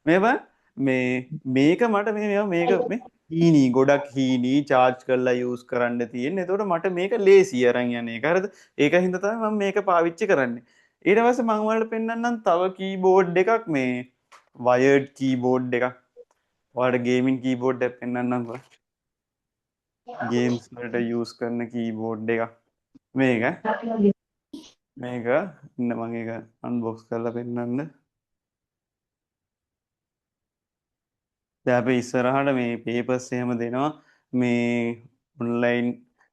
මේක මට මේක මේ හීනි ගොඩක් හීනි charge කරලා යූස් කරන්න තියෙන්නේ. එතකොට මට මේක ලේසි අරන් යන්නේ. ඒක හරිද? ඒක හින්දා තමයි මම මේක පාවිච්චි කරන්නේ. ඊට පස්සේ මම ඔයාලට පෙන්නන්නම් තව කීබෝඩ් එකක් මේ වයර්ඩ් කීබෝඩ් එකක්. ඔයාලට ගේමින් කීබෝඩ් එකක් පෙන්නන්නම්කෝ. ගේම්ස් වලට යූස් කරන කීබෝඩ් එකක්. මේක ඉන්න මම ඒක අන්බොක්ස් කරලා පෙන්නන්න. දැන් අපි ඉස්සරහට මේ පේපර්ස් එහෙම දෙනවා මේ ඔන්ලයින්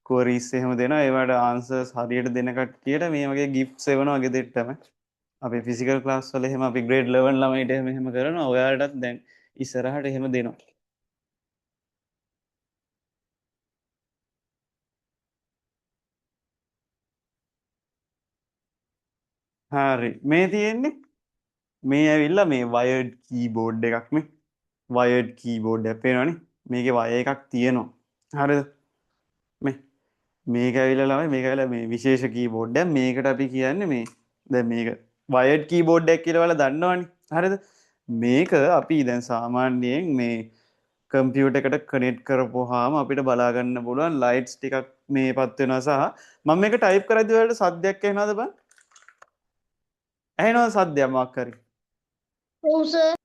ක්වරීස් එහෙම දෙනවා ඒවට ආන්සර්ස් හරියට දෙන කට්ටියට මේ වගේ ගිෆ්ට්ස් එවනවා ගෙදෙට්ටම අපි ෆිසිකල් ක්ලාස් වල එහෙම අපි ග්‍රේඩ් 11 ළමයිට එහෙම කරනවා ඔයාලටත් දැන් ඉස්සරහට එහෙම දෙනවා හරි මේ තියෙන්නේ මේ ඇවිල්ලා මේ වයර්ඩ් කීබෝඩ් එකක් මේ වයර්ඩ් කීබෝඩ් එක පේනවනේ මේකේ වයර් එකක් තියෙනවා හරිද මේ මේක ඇවිල්ලා ළමයි මේක ඇවිල්ලා මේ විශේෂ කීබෝඩ් එකක් මේකට අපි කියන්නේ මේ දැන් මේක වයර්ඩ් කීබෝඩ් එකක් කියලා ඔයාලා දන්නවනේ හරිද මේක අපි දැන් සාමාන්‍යයෙන් මේ කම්පියුටර් එකට කනෙක්ට් කරපුවාම අපිට බලා ගන්න පුළුවන් ලයිට්ස් ටිකක් මේ පත් වෙනවා සහ මම මේක ටයිප් කරද්දී ඔයාලට සද්දයක් ඇහෙනවද බං ඇහෙනවද සද්දයක් මොකක් හරි ඔව් සර්.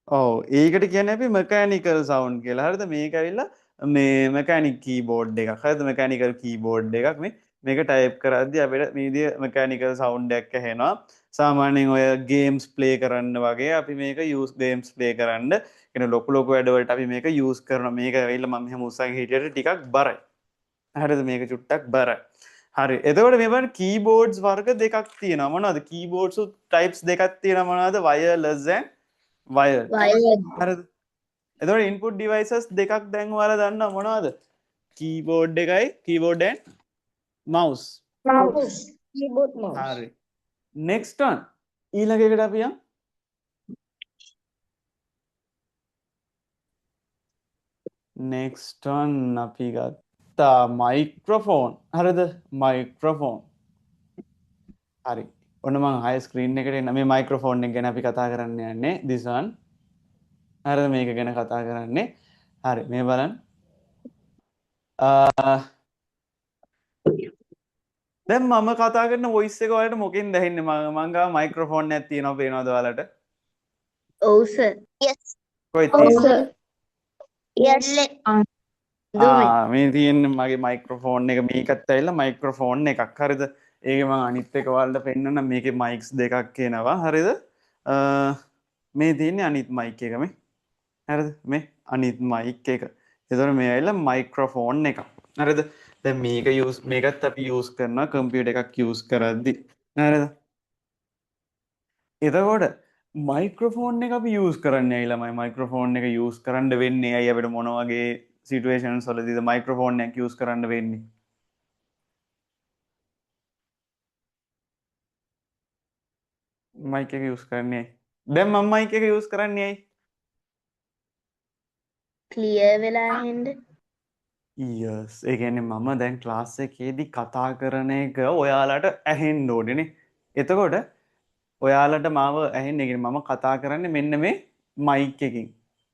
ඔව් ඒකට කියන්නේ අපි මෙකැනිකල් සවුන්ඩ් කියලා. හරිද? මේක ඇවිල්ලා මේ මෙකැනික් කීබෝඩ් එකක්. හරිද? මෙකැනිකල් කීබෝඩ් එකක් මේ. මේක ටයිප් කරද්දී අපිට මේ විදිය මෙකැනිකල් සවුන්ඩ් එකක් ඇහෙනවා. සාමාන්‍යයෙන් ඔය ගේම්ස් ප්ලේ කරන්න වගේ අපි මේක යූස් ගේම්ස් ප්ලේ කරන්න කියන ලොකු වැඩවලට අපි මේක යූස් කරනවා. මේක ඇවිල්ලා මම මෙහෙම උස්සන් හිටියට ටිකක් බරයි. හරිද? මේක චුට්ටක් බරයි. හරි. එතකොට මේ බලන්න කීබෝඩ්ස් වර්ග දෙකක් තියෙනවා. මොනවද? කීබෝඩ්ස් ටයිප්ස් දෙකක් තියෙනවා. මොනවද? wireless and wired. හරිද? එතකොට input devices දෙකක් දැන් ඔයාලා දන්නවා මොනවද? keyboard එකයි keyboard and mouse. Mouse. Keyboard mouse. හරි. next one. ඊළඟ එකට අපි යමු. next one අපි ගත්තා microphone. හරිද? microphone. හරි. ඔන්න මම ආයෙ ස්ක්‍රීන් එකට එන්න මේ මයික්‍රොෆෝන් එක ගැන අපි කතා කරන්න යන්නේ this one. හරිද මේක ගැන කතා කරන්නේ. හරි මේ බලන්න. දැන් මම කතා කරන වොයිස් එක ඔයාලට මොකෙන්ද ඇහෙන්නේ? මං ගාව මයික්‍රොෆෝන් එකක් තියෙනවා පේනවද ඔයාලට? ඔව් සර්. Yes. කොහෙද ඔව් තියෙන්නේ? සර්. Yes. දුමයි. මේ තියෙන්නේ මගේ මයික්‍රොෆෝන් එක. මේකත් ඇවිල්ලා මයික්‍රොෆෝන් එකක්. හරිද? ඒක මම අනිත් එක ඔයාලට පෙන්නන්න. මේකේ මයික්ස් දෙකක් එනවා. හරිද? මේ තියෙන්නේ අනිත් මයික් එක මේ. හරිද? මේ අනිත් මයික් එක. එතකොට මේ ඇවිල්ලා මයික්‍රොෆෝන් එක. හරිද? දැන් මේකත් අපි යූස් කරනවා කම්පියුටර් එකක් යූස් කරද්දි. හරිද? එතකොට මයික්‍රෆෝන් එක අපි යස් කරන්න ළමයි මයික්‍රෆෝන් එක යස් කරන්න වෙන්නේ අයි අපට මොනවගේ සිටුවේෂන් සොලදිද මයික්‍රෆෝන් එක යස් කරන්න වෙන්නේ මයික එක යස් කරන්නේ දැම් මම මයික එක යස් කරන්නේ ක්ලියර් වෙලා හෙන්ඩ. යස් ඒගැන මම දැන් ක්ලාස්ස එකේදී කතා කරන එක ඔයාලට ඇහෙන් ඩෝඩනේ එතකොට ඔයාලට මාව ඇහෙන්ගෙන මම කතා කරන්න මෙන්න මේ මයික් එකින්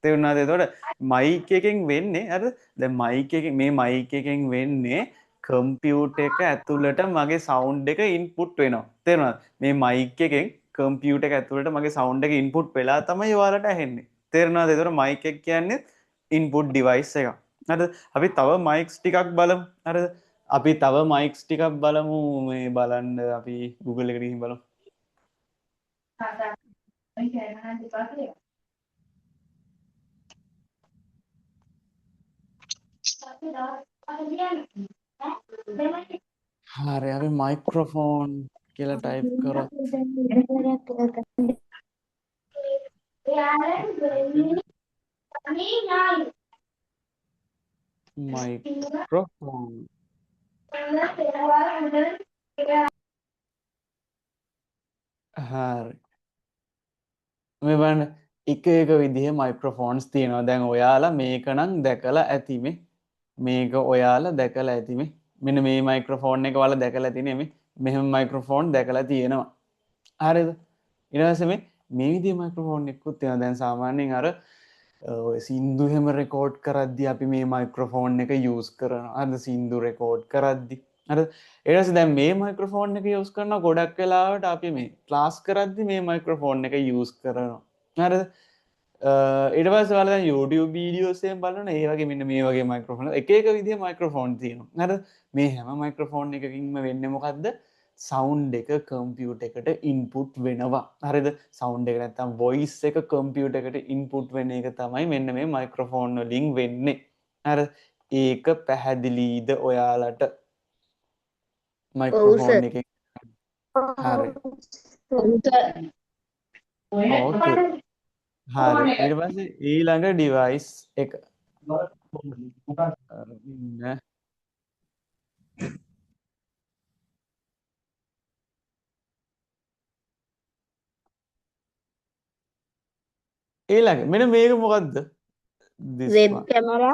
තෙවුණා දෙතොට මයික එකෙන් වෙන්නේ ඇ ද මයික මේ මයික එකෙන් වෙන්නේ කම්පියුට එක ඇතුළට මගේ සෞන්් එක ඉන්පුට් වෙනවා තෙරවා මේ මයික එකෙන් කම්පියුට එක ඇතුළට මගේ සෞන්් එක ඉන්පුට් වෙලා තමයි වාලට ඇහෙන්නේ තෙරනා දෙතොර මයික එක් කියන්නේ ඉන්පුට් ඩිවයිස් එක අද අපි තව මයික්ස් ටිකක් බලම් අර අපි තව මයික්ස් ටිකක් බලමු මේ බලන්ඩ අපි Google එකට බලමු හරි අපි මයික්‍රොෆෝන් කියලා ටයිප් කරොත් මයික්‍රොෆෝන් හරි මේ බලන්න එක විදිහ මයික්‍රොෆෝන්ස් තියෙනවා දැන් ඔයාලා මේකනම් දැකලා ඇතිමේ මේක ඔයාලා දැකලා ඇතිමේ මෙන්න මේ මයික්‍රොෆෝන් එක ඔයාලා දැකලා ඇතිනේ මෙහෙම මයික්‍රොෆෝන් දැකලා තියෙනවා හරිද ඊට පස්සේ මේ විදිහේ මයික්‍රොෆෝන් එකකුත් තියෙනවා දැන් සාමාන්‍යයෙන් අර සින්දු හෙම රෙකෝඩ් කරද්දි අපි මේ මයික්‍රොෆෝන් එක යූස් කරනවා අද සින්දු රෙකෝඩ් කරද්දි අර ඊට පස්සේ දැන් මේ මයික්‍රොෆෝන් එක යූස් කරනවා ගොඩක් වෙලාවට අපි මේ ක්ලාස් කරද්දි මේ මයික්‍රොෆෝන් එක යූස් කරනවා හරිද ඊට පස්සේ ඔයාලා දැන් YouTube වීඩියෝස් එකෙන් බලන ඒ වගේ මෙන්න මේ වගේ මයික්‍රොෆෝන් එක විදිහේ මයික්‍රොෆෝන් තියෙනවා හරිද මේ හැම මයික්‍රොෆෝන් එකකින්ම වෙන්නේ මොකද්ද සෞන්් එක කම්පියුට එකට ඉන්පුට් වෙනවා හරිද සෞන්් එක නැත්තම් වොයිස් එක කම්පියුට එකට ඉන්පුට් වෙන එක තමයි මෙන්න මේ මයික්‍රොෆෝන් වලින් වෙන්නේ හර ඒක පැහැදිලීද ඔයාලට මයික්‍රොෆෝන් එක හරි ඕකේ හරි ඊට පස්සේ ඊළඟ ඩිවයිස් එක ඊළඟ මෙන්න මේක මොකද්ද web camera.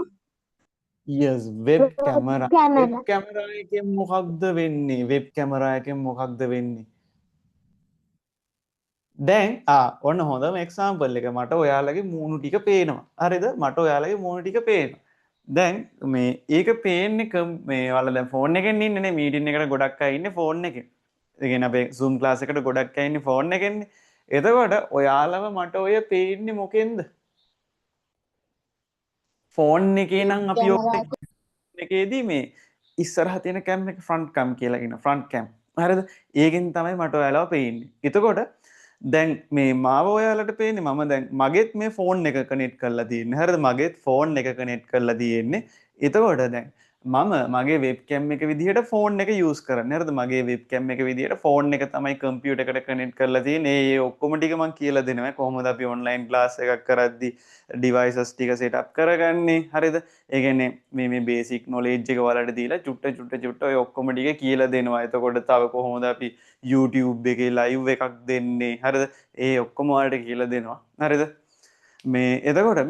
yes web camera web camera එකෙන් මොකක්ද වෙන්නේ වෙබ් කැමරා එකෙන් මොකක්ද වෙන්නේ දැන් ඔන්න හොඳම එක්සාම්පල් එක මට ඔයාලගේ මූණු ටික පේනවා හරිද මට ඔයාලගේ මූණු ටික පේනවා දැන් මේ ඒක පේන්නේ මේ ඔයාලා දැන් ෆෝන් එකෙන් ඉන්නනේ මීටින් එකට ගොඩක් අය ඉන්නේ ෆෝන් එකෙන් ඒ කියන්නේ අපේ Zoom class එකට ගොඩක් අය ඉන්නේ ෆෝන් එකෙන්නේ එතකොට ඔයාලව මට ඔය පේන්නේ මොකෙන්ද ෆෝන් එකේ නම් අපි එකේදී මේ ඉස්සරහ තියෙන කැම් එක ෆ්‍රන්ට් කම් කියලා කියන ෆ්‍රන්ට් කැම් හරිද ඒකෙන් තමයි මට ඔයාලව පේන්නේ එතකොට දැන් මේ මාව ඔයාලට පේන්නේ මම දැන් මගෙත් මේ ෆෝන් එක කනෙක්ට් කරලා තියෙන්නේ හරිද මගෙත් ෆෝන් එක කනෙක්ට් කරලා තියෙන්නේ එතකොට දැන් මම මගේ වෙබ්කැම් එක විදිහට ෆෝන් එක යූස් කරන්නේ හරිද මගේ වෙබ්කැම් එක විදිහට ෆෝන් එක තමයි කම්පියුටර් එකට කනෙක්ට් කරලා තියෙන්නේ ඒ ඔක්කොම ටික මම කියලා දෙනවා කොහොමද අපි ඔන්ලයින් ක්ලාස් එකක් කරද්දී ඩිවයිසස් ටික සෙටප් කරගන්නේ හරිද ඒ කියන්නේ මේ බේසික් නොලෙජ් එක ඔයාලට දීලා චුට්ට ඔය ඔක්කොම ටික කියලා දෙනවා එතකොට තව කොහොමද අපි YouTube එකේ ලයිව් එකක් දෙන්නේ හරිද ඒ ඔක්කොම ඔයාලට කියලා දෙනවා හරිද මේ එතකොට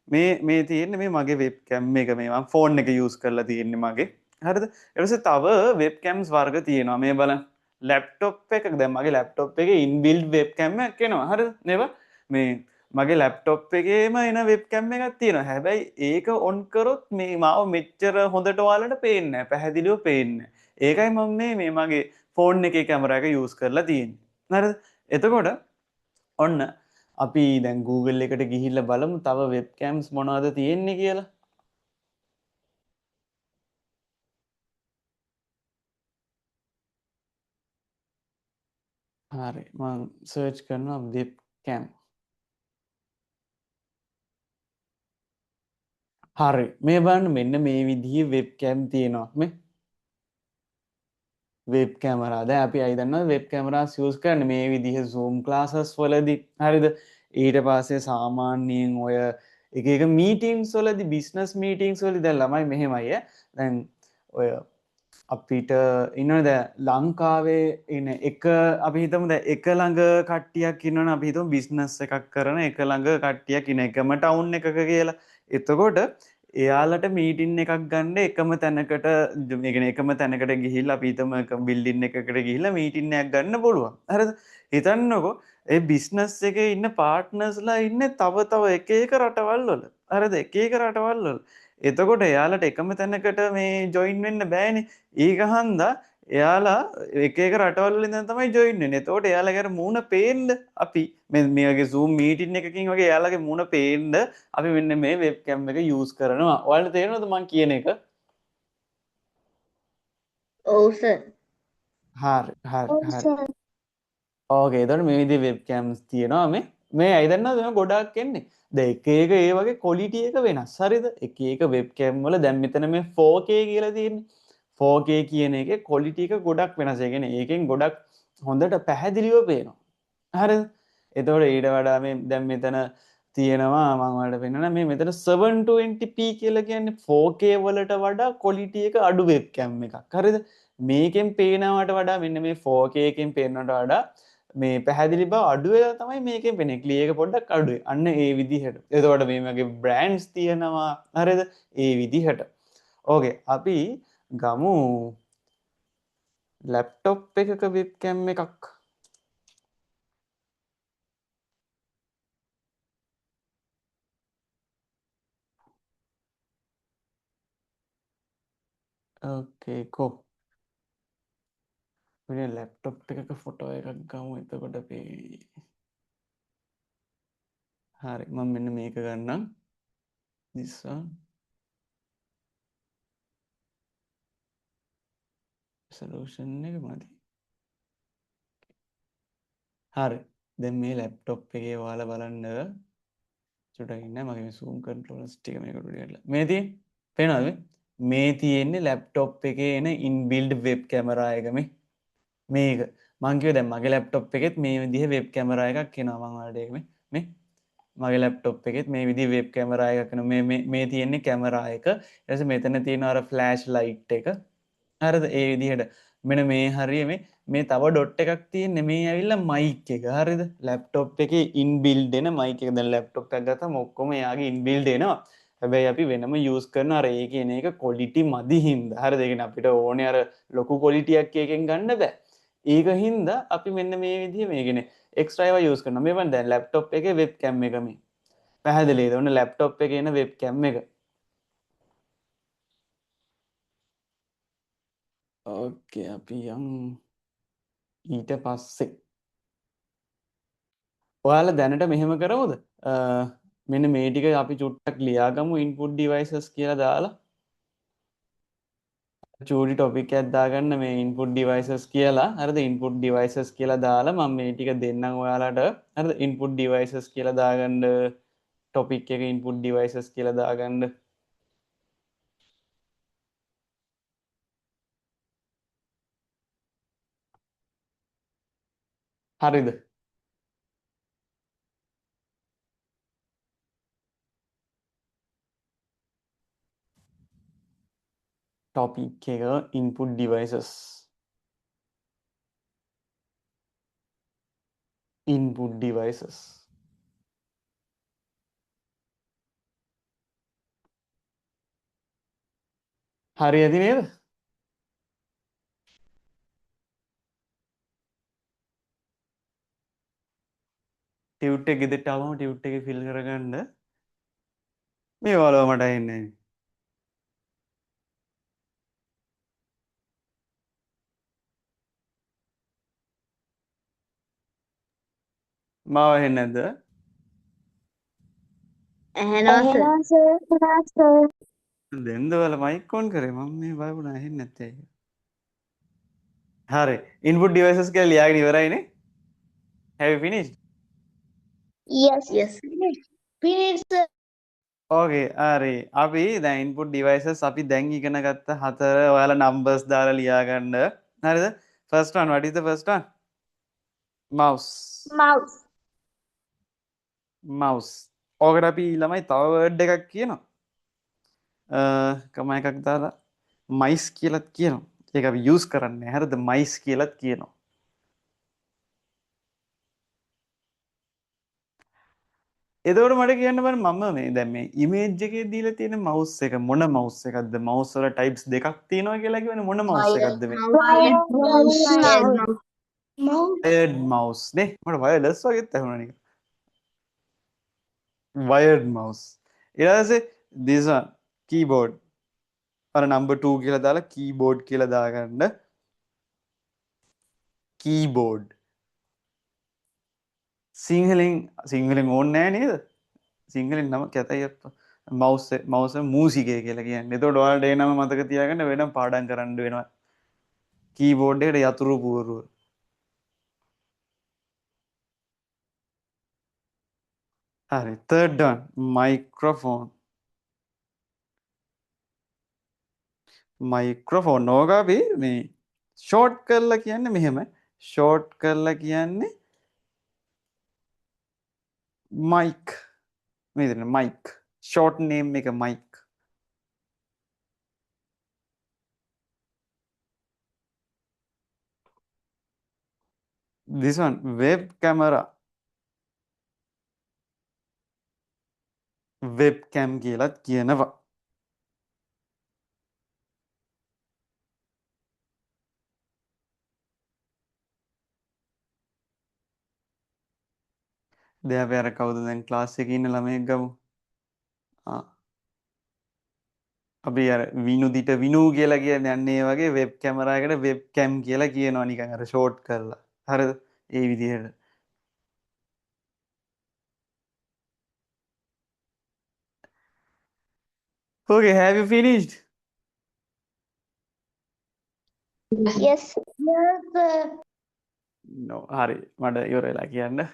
මේ තියෙන්නේ මේ මගේ වෙබ් කැම් එක මේ මම ෆෝන් එක යූස් කරලා තියෙන්නේ මගේ හරිද ඊට පස්සේ තව වෙබ් කැම්ස් වර්ග තියෙනවා මේ බලන්න ලැප්ටොප් එකක දැන් මගේ ලැප්ටොප් එකේ ඉන්බිල්ඩ් වෙබ් කැම් එකක් එනවා හරිද නේද මේ මගේ ලැප්ටොප් එකේම එන වෙබ්කැම් එකක් තියෙනවා. හැබැයි ඒක ඔන් කරොත් මේ මාව මෙච්චර හොඳට ඔයාලට පේන්නේ නැහැ. පැහැදිලිව පේන්නේ නැහැ. ඒකයි මම මේ මගේ ෆෝන් එකේ කැමරා එක යූස් කරලා තියෙන්නේ. හරිද? එතකොට ඔන්න අපි දැන් Google එකට ගිහිල්ලා බලමු තව වෙබ්කැම්ස් මොනවද තියෙන්නේ කියලා. හරි මම සර්ච් කරනවා වෙබ්කැම්. හරි මේ බලන්න මෙන්න මේ විදිහේ වෙබ්කැම් තියෙනවා මේ වෙබ් කැමරා. දැන් අපි අයි දන්නවා වෙබ් කැමරාස් යූස් කරන්නේ මේ විදිහේ Zoom classes වලදී. හරිද? ඊට පස්සේ සාමාන්‍යයෙන් ඔය එක එක මීටින්ග්ස් වලදී බිස්නස් මීටින්ග්ස් වලදී දැන් ළමයි මෙහෙමයි ඈ. දැන් ඔය අපිට ඉන්නවද ලංකාවේ ඉන්න එක අපි හිතමු දැන් එක ළඟ කට්ටියක් ඉන්නවනේ අපි හිතමු බිස්නස් එකක් කරන එක ළඟ කට්ටියක් ඉන්න එකම ටවුන් එකක කියලා. එතකොට එයාලට මීටින් එකක් ගන්න එකම තැනකට ඒ කියන්නේ එකම තැනකට ගිහිල්ලා අපි හිතමු එක බිල්ඩින් එකකට ගිහිල්ලා මීටින් එකක් ගන්න පුළුවන්. හරිද? හිතන්නකෝ ඒ බිස්නස් එකේ ඉන්න පාර්ට්නර්ස්ලා ඉන්නේ තව තව එක එක රටවල් වල. හරිද? එක එක රටවල් වල. එතකොට එයාලට එකම තැනකට මේ ජොයින් වෙන්න බෑනේ. ඒක හන්දා එයාලා එක එක රටවල් වලින් ඉඳන් තමයි ජොයින් වෙන්නේ. එතකොට එයාලගේ මූණ පේන්න අපි මේ වගේ Zoom මීටින් එකකින් වගේ එයාලගේ මූණ පේන්න අපි මෙන්න මේ වෙබ්කැම් එක යූස් කරනවා. ඔයාලට තේරෙනවද මම කියන එක? ඔව් සර්. හරි. ඕකේ එතකොට මේ විදිහේ වෙබ්කැම්ස් තියෙනවා මේ අය දන්නවද මේ ගොඩාක් එන්නේ. දැන් එක එක ඒ වගේ ක්වොලිටි එක වෙනස්. හරිද? එක එක වෙබ්කැම් වල දැන් මෙතන මේ 4K කියලා තියෙන්නේ. 4K කියන එකේ ක්වොලිටි එක ගොඩක් වෙනස්. ඒ කියන්නේ ඒකෙන් ගොඩක් හොඳට පැහැදිලිව පේනවා. හරිද? එතකොට ඊට වඩා මේ දැන් මෙතන තියෙනවා මම ඔයාලට පෙන්නන මේ මෙතන 720p කියලා කියන්නේ 4K වලට වඩා ක්වොලිටි එක අඩු වෙබ්කැම් එකක්. හරිද? මේකෙන් පේනවට වඩා මෙන්න මේ 4K එකෙන් පේනවට වඩා මේ පැහැදිලි බව අඩු වෙලා තමයි මේකෙන් පේන්නේ. ක්ලියර් එක පොඩ්ඩක් අඩුයි. අන්න ඒ විදිහට. එතකොට මේ වගේ බ්‍රෑන්ඩ්ස් තියෙනවා. හරිද? ඒ විදිහට. ඕකේ අපි ගමු ලැප්ටොප් එකක වෙබ්කැම් එකක්. ඕකේ කෝ මේ ලැප්ටොප් එකක ෆොටෝ එකක් ගමු එතකොට පේයි. හරි මම මෙන්න මේක ගන්නම්. this one resolution එක මදි. හරි දැන් මේ ලැප්ටොප් එකේ ඔයාලා බලන්න චුට්ටක් ඉන්න මගේ මේ zoom controllers ටික මේකට උඩට මේ තියෙන්නේ පේනවද මේ තියෙන්නේ ලැප්ටොප් එකේ එන inbuilt web camera එක මේක මං කිව්වා දැන් මගේ ලැප්ටොප් එකෙත් මේ විදිහේ වෙබ් කැමරා එකක් එනවා මං ඔයාලට ඒක මේ මගේ ලැප්ටොප් එකෙත් මේ විදිහේ වෙබ් කැමරා එකක් එනවා මේ තියෙන්නේ කැමරා එක ඊට පස්සේ මෙතන තියෙනවා අර ෆ්ලෑෂ් ලයිට් එක හරිද ඒ විදිහට මෙන්න මේ හරිය මේ තව ඩොට් එකක් තියෙන්නේ මේ ඇවිල්ලා මයික් එක හරිද ලැප්ටොප් එකේ ඉන්බිල්ඩ් එන මයික් එක දැන් ලැප්ටොප් එකක් ගත්තම ඔක්කොම එයාගේ ඉන්බිල්ඩ් එනවා හැබැයි අපි වෙනම යූස් කරන අර ඒ කියන එක ක්වොලිටි මදි හින්දා හරිද ඒ කියන්නේ අපිට ඕනේ අර ලොකු ක්වොලිටියක් එකෙන් ගන්න බෑ ඒක හින්දා අපි මෙන්න මේ විදිහ මේ කියන්නේ එක්ස්ට්‍රා ඒවා යූස් කරනවා මේ වань දැන් ලැප්ටොප් එකේ වෙබ් කැම් එක මේ පැහැදිලිද ඔන්න ලැප්ටොප් එකේ එන වෙබ් කැම් එක ඕකේ අපි යමු ඊට පස්සේ ඔයාලා දැනට මෙහෙම කරමුද මෙන්න මේ ටික අපි චුට්ටක් ලියාගමු ඉන්පුට් ඩිවයිසස් කියලා දාලා චූටි ටොපික් එකක් දාගන්න මේ ඉන්පුට් ඩිවයිසස් කියලා හරිද ඉන්පුට් ඩිවයිසස් කියලා දාලා මම මේ ටික දෙන්නම් ඔයාලට හරිද ඉන්පුට් ඩිවයිසස් කියලා දාගන්න ටොපික් එක ඉන්පුට් ඩිවයිසස් කියලා දාගන්න හරිද ටොපික් එක ඉන්පුට් ඩිවයිසස් ඉන්පුට් ඩිවයිසස් හරි ඇති නේද ටියුට් එක ගෙදරට ආවම ටියුට් එක ෆිල් කරගන්න මේ ඔයාලව මට එන්නේ මාව ඇහෙන්නේ නැද්ද? ඇහෙනවා සර්. දැන්ද ඔයාලා මයික් ඔන් කරේ මම මේ බලුණා ඇහෙන්නේ නැත්තේ ඇයි? හරි input devices කියලා ලියාගෙන ඉවරයිනේ. Have you finished? Yes. Finished sir. ඕකේ හරි අපි දැන් input devices අපි දැන් ඉගෙන ගත්ත හතර ඔයාලා numbers දාලා ලියා ගන්න. හරිද? First one, what is the first one? Mouse. Mouse. ඕකට අපි ළමයි තව word එකක් කියනවා. කම එකක් දාලා mice කියලාත් කියනවා. ඒක අපි use කරන්නේ. හරිද? mice කියලාත් කියනවා. එතකොට මට කියන්න බෑ මම මේ දැන් මේ ඉමේජ් එකේ දීලා තියෙන mouse එක මොන mouse එකක්ද? mouse වල types දෙකක් තියෙනවා කියලා කියවනේ මොන mouse එකක්ද මේ? wired mouse නේ. මට wireless වගේත් ඇහුණා නිකන්. wired mouse. ඊට පස්සේ this one keyboard. අර number 2 කියලා දාලා keyboard කියලා දාගන්න. keyboard. සිංහලෙන් ඕනේ නැහැ නේද? සිංහලෙන් නම කැතයි අප්පා. mouse මූසිකය කියලා කියන්නේ. එතකොට ඔයාලට ඒ නම මතක තියාගන්න වෙනම පාඩම් කරන්න වෙනවා. keyboard එකට යතුරු පුවරුව. හරි third one microphone. microphone ඕක අපි මේ short කරලා කියන්නේ මෙහෙම. short කරලා කියන්නේ mic. මේ දෙන mic. short name එක mic. this one web camera. webcam කියලාත් කියනවා. දැන් අපි අර කවුද දැන් ක්ලාස් එකේ ඉන්න ළමයෙක් ගමු. අපි අර විනුදිට විනු කියලා කියන්නේ අන්න ඒ වගේ වෙබ් කැමරා එකට වෙබ් කැම් කියලා කියනවා නිකන් අර ෂෝට් කරලා. හරිද? ඒ විදිහට. Okay, have you finished? Yes sir. No. හරි. මට ඉවර වෙලා කියන්න.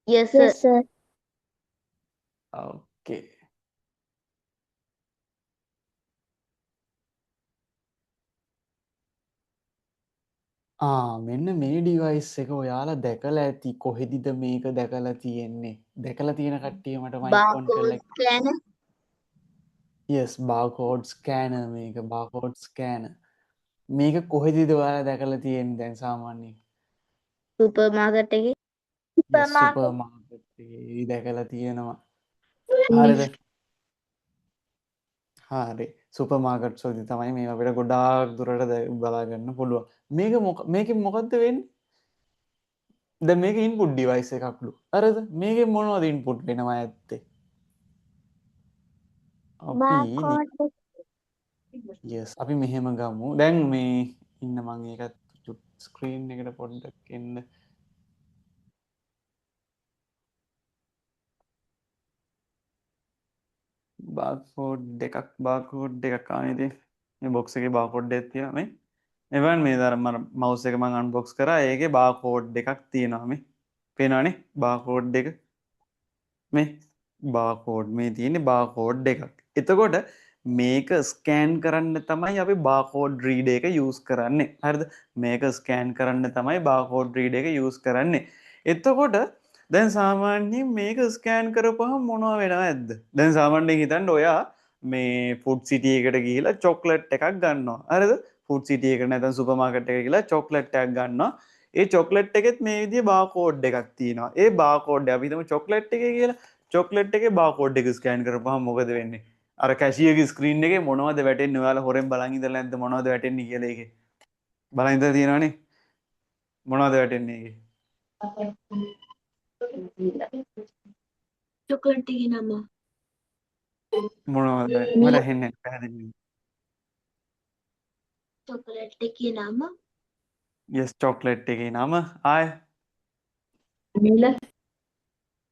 Yes sir. Okay. මෙන්න මේ ඩිවයිස් එක ඔයාලා දැකලා ඇති කොහෙදිද මේක දැකලා තියෙන්නේ? දැකලා තියෙන කට්ටිය මට මයික් ඔන් කරලා Scanner. yes barcode scanner මේක barcode scanner. මේක කොහෙදිද ඔයාලා දැකලා තියෙන්නේ දැන් සාමාන්‍යයෙන්? Supermarket එකේ. සුපර් මාකට් එකේ දැකලා තියෙනවා. හරිද? හරි. සුපර් මාකට්ස් වලදී තමයි මේ අපිට ගොඩාක් දුරට බලා ගන්න පුළුවන්. මේකෙන් මොකද්ද වෙන්නේ? දැන් මේක ඉන්පුට් ඩිවයිස් එකක්ලු. හරිද? මේකෙන් මොනවද ඉන්පුට් වෙනවා ඇත්තේ? yes අපි මෙහෙම ගමු. දැන් මේ ඉන්න මම ඒකත් ස්ක්‍රීන් එකට පොඩ්ඩක් එන්න. බාර්කෝඩ් එකක් ආනේද? මේ බොක්ස් එකේ බාර්කෝඩ් එකක් තියෙනවා මේ. එවන් මේ දර මම මවුස් එක මම අන්බොක්ස් කරා. ඒකේ බාර්කෝඩ් එකක් තියෙනවා මේ. පේනවනේ බාර්කෝඩ් එක. මේ බාර්කෝඩ් මේ තියෙන්නේ බාර්කෝඩ් එකක්. එතකොට මේක ස්කෑන් කරන්න තමයි අපි බාර්කෝඩ් රීඩර් එක යූස් කරන්නේ. හරිද? මේක ස්කෑන් කරන්න තමයි බාර්කෝඩ් රීඩර් එක යූස් කරන්නේ. එතකොට දැන් සාමාන්‍යයෙන් මේක ස්කෑන් කරපුවහම මොනව වෙනවද ඇද්ද? දැන් සාමාන්‍යයෙන් හිතන්න ඔයා මේ ෆුඩ් සිටි එකට ගිහිලා චොක්ලට් එකක් ගන්නවා. හරිද? ෆුඩ් සිටි එකට නැත්නම් සුපර් මාකට් එකට ගිහිලා චොක්ලට් එකක් ගන්නවා. ඒ චොක්ලට් එකෙත් මේ විදිහේ බාර්කෝඩ් එකක් තියෙනවා. ඒ බාර්කෝඩ් එක අපි හිතමු චොක්ලට් එකේ කියලා. චොක්ලට් එකේ බාර්කෝඩ් එක ස්කෑන් කරපුවහම මොකද වෙන්නේ? අර කැෂියර්ගේ ස්ක්‍රීන් එකේ මොනවද වැටෙන්නේ? ඔයාලා හොරෙන් බලන් ඉඳලා නැද්ද මොනවද වැටෙන්නේ කියලා ඒකේ? බලන් ඉඳලා තියෙනවනේ. මොනවද වැටෙන්නේ ඒකේ? චොකලට් එකේ නම මොනවද මීල මට ඇහෙන්නේ නැහැ පැහැදිලිව. චොකලට් එකේ නම yes chocolate එකේ නම ආය මීල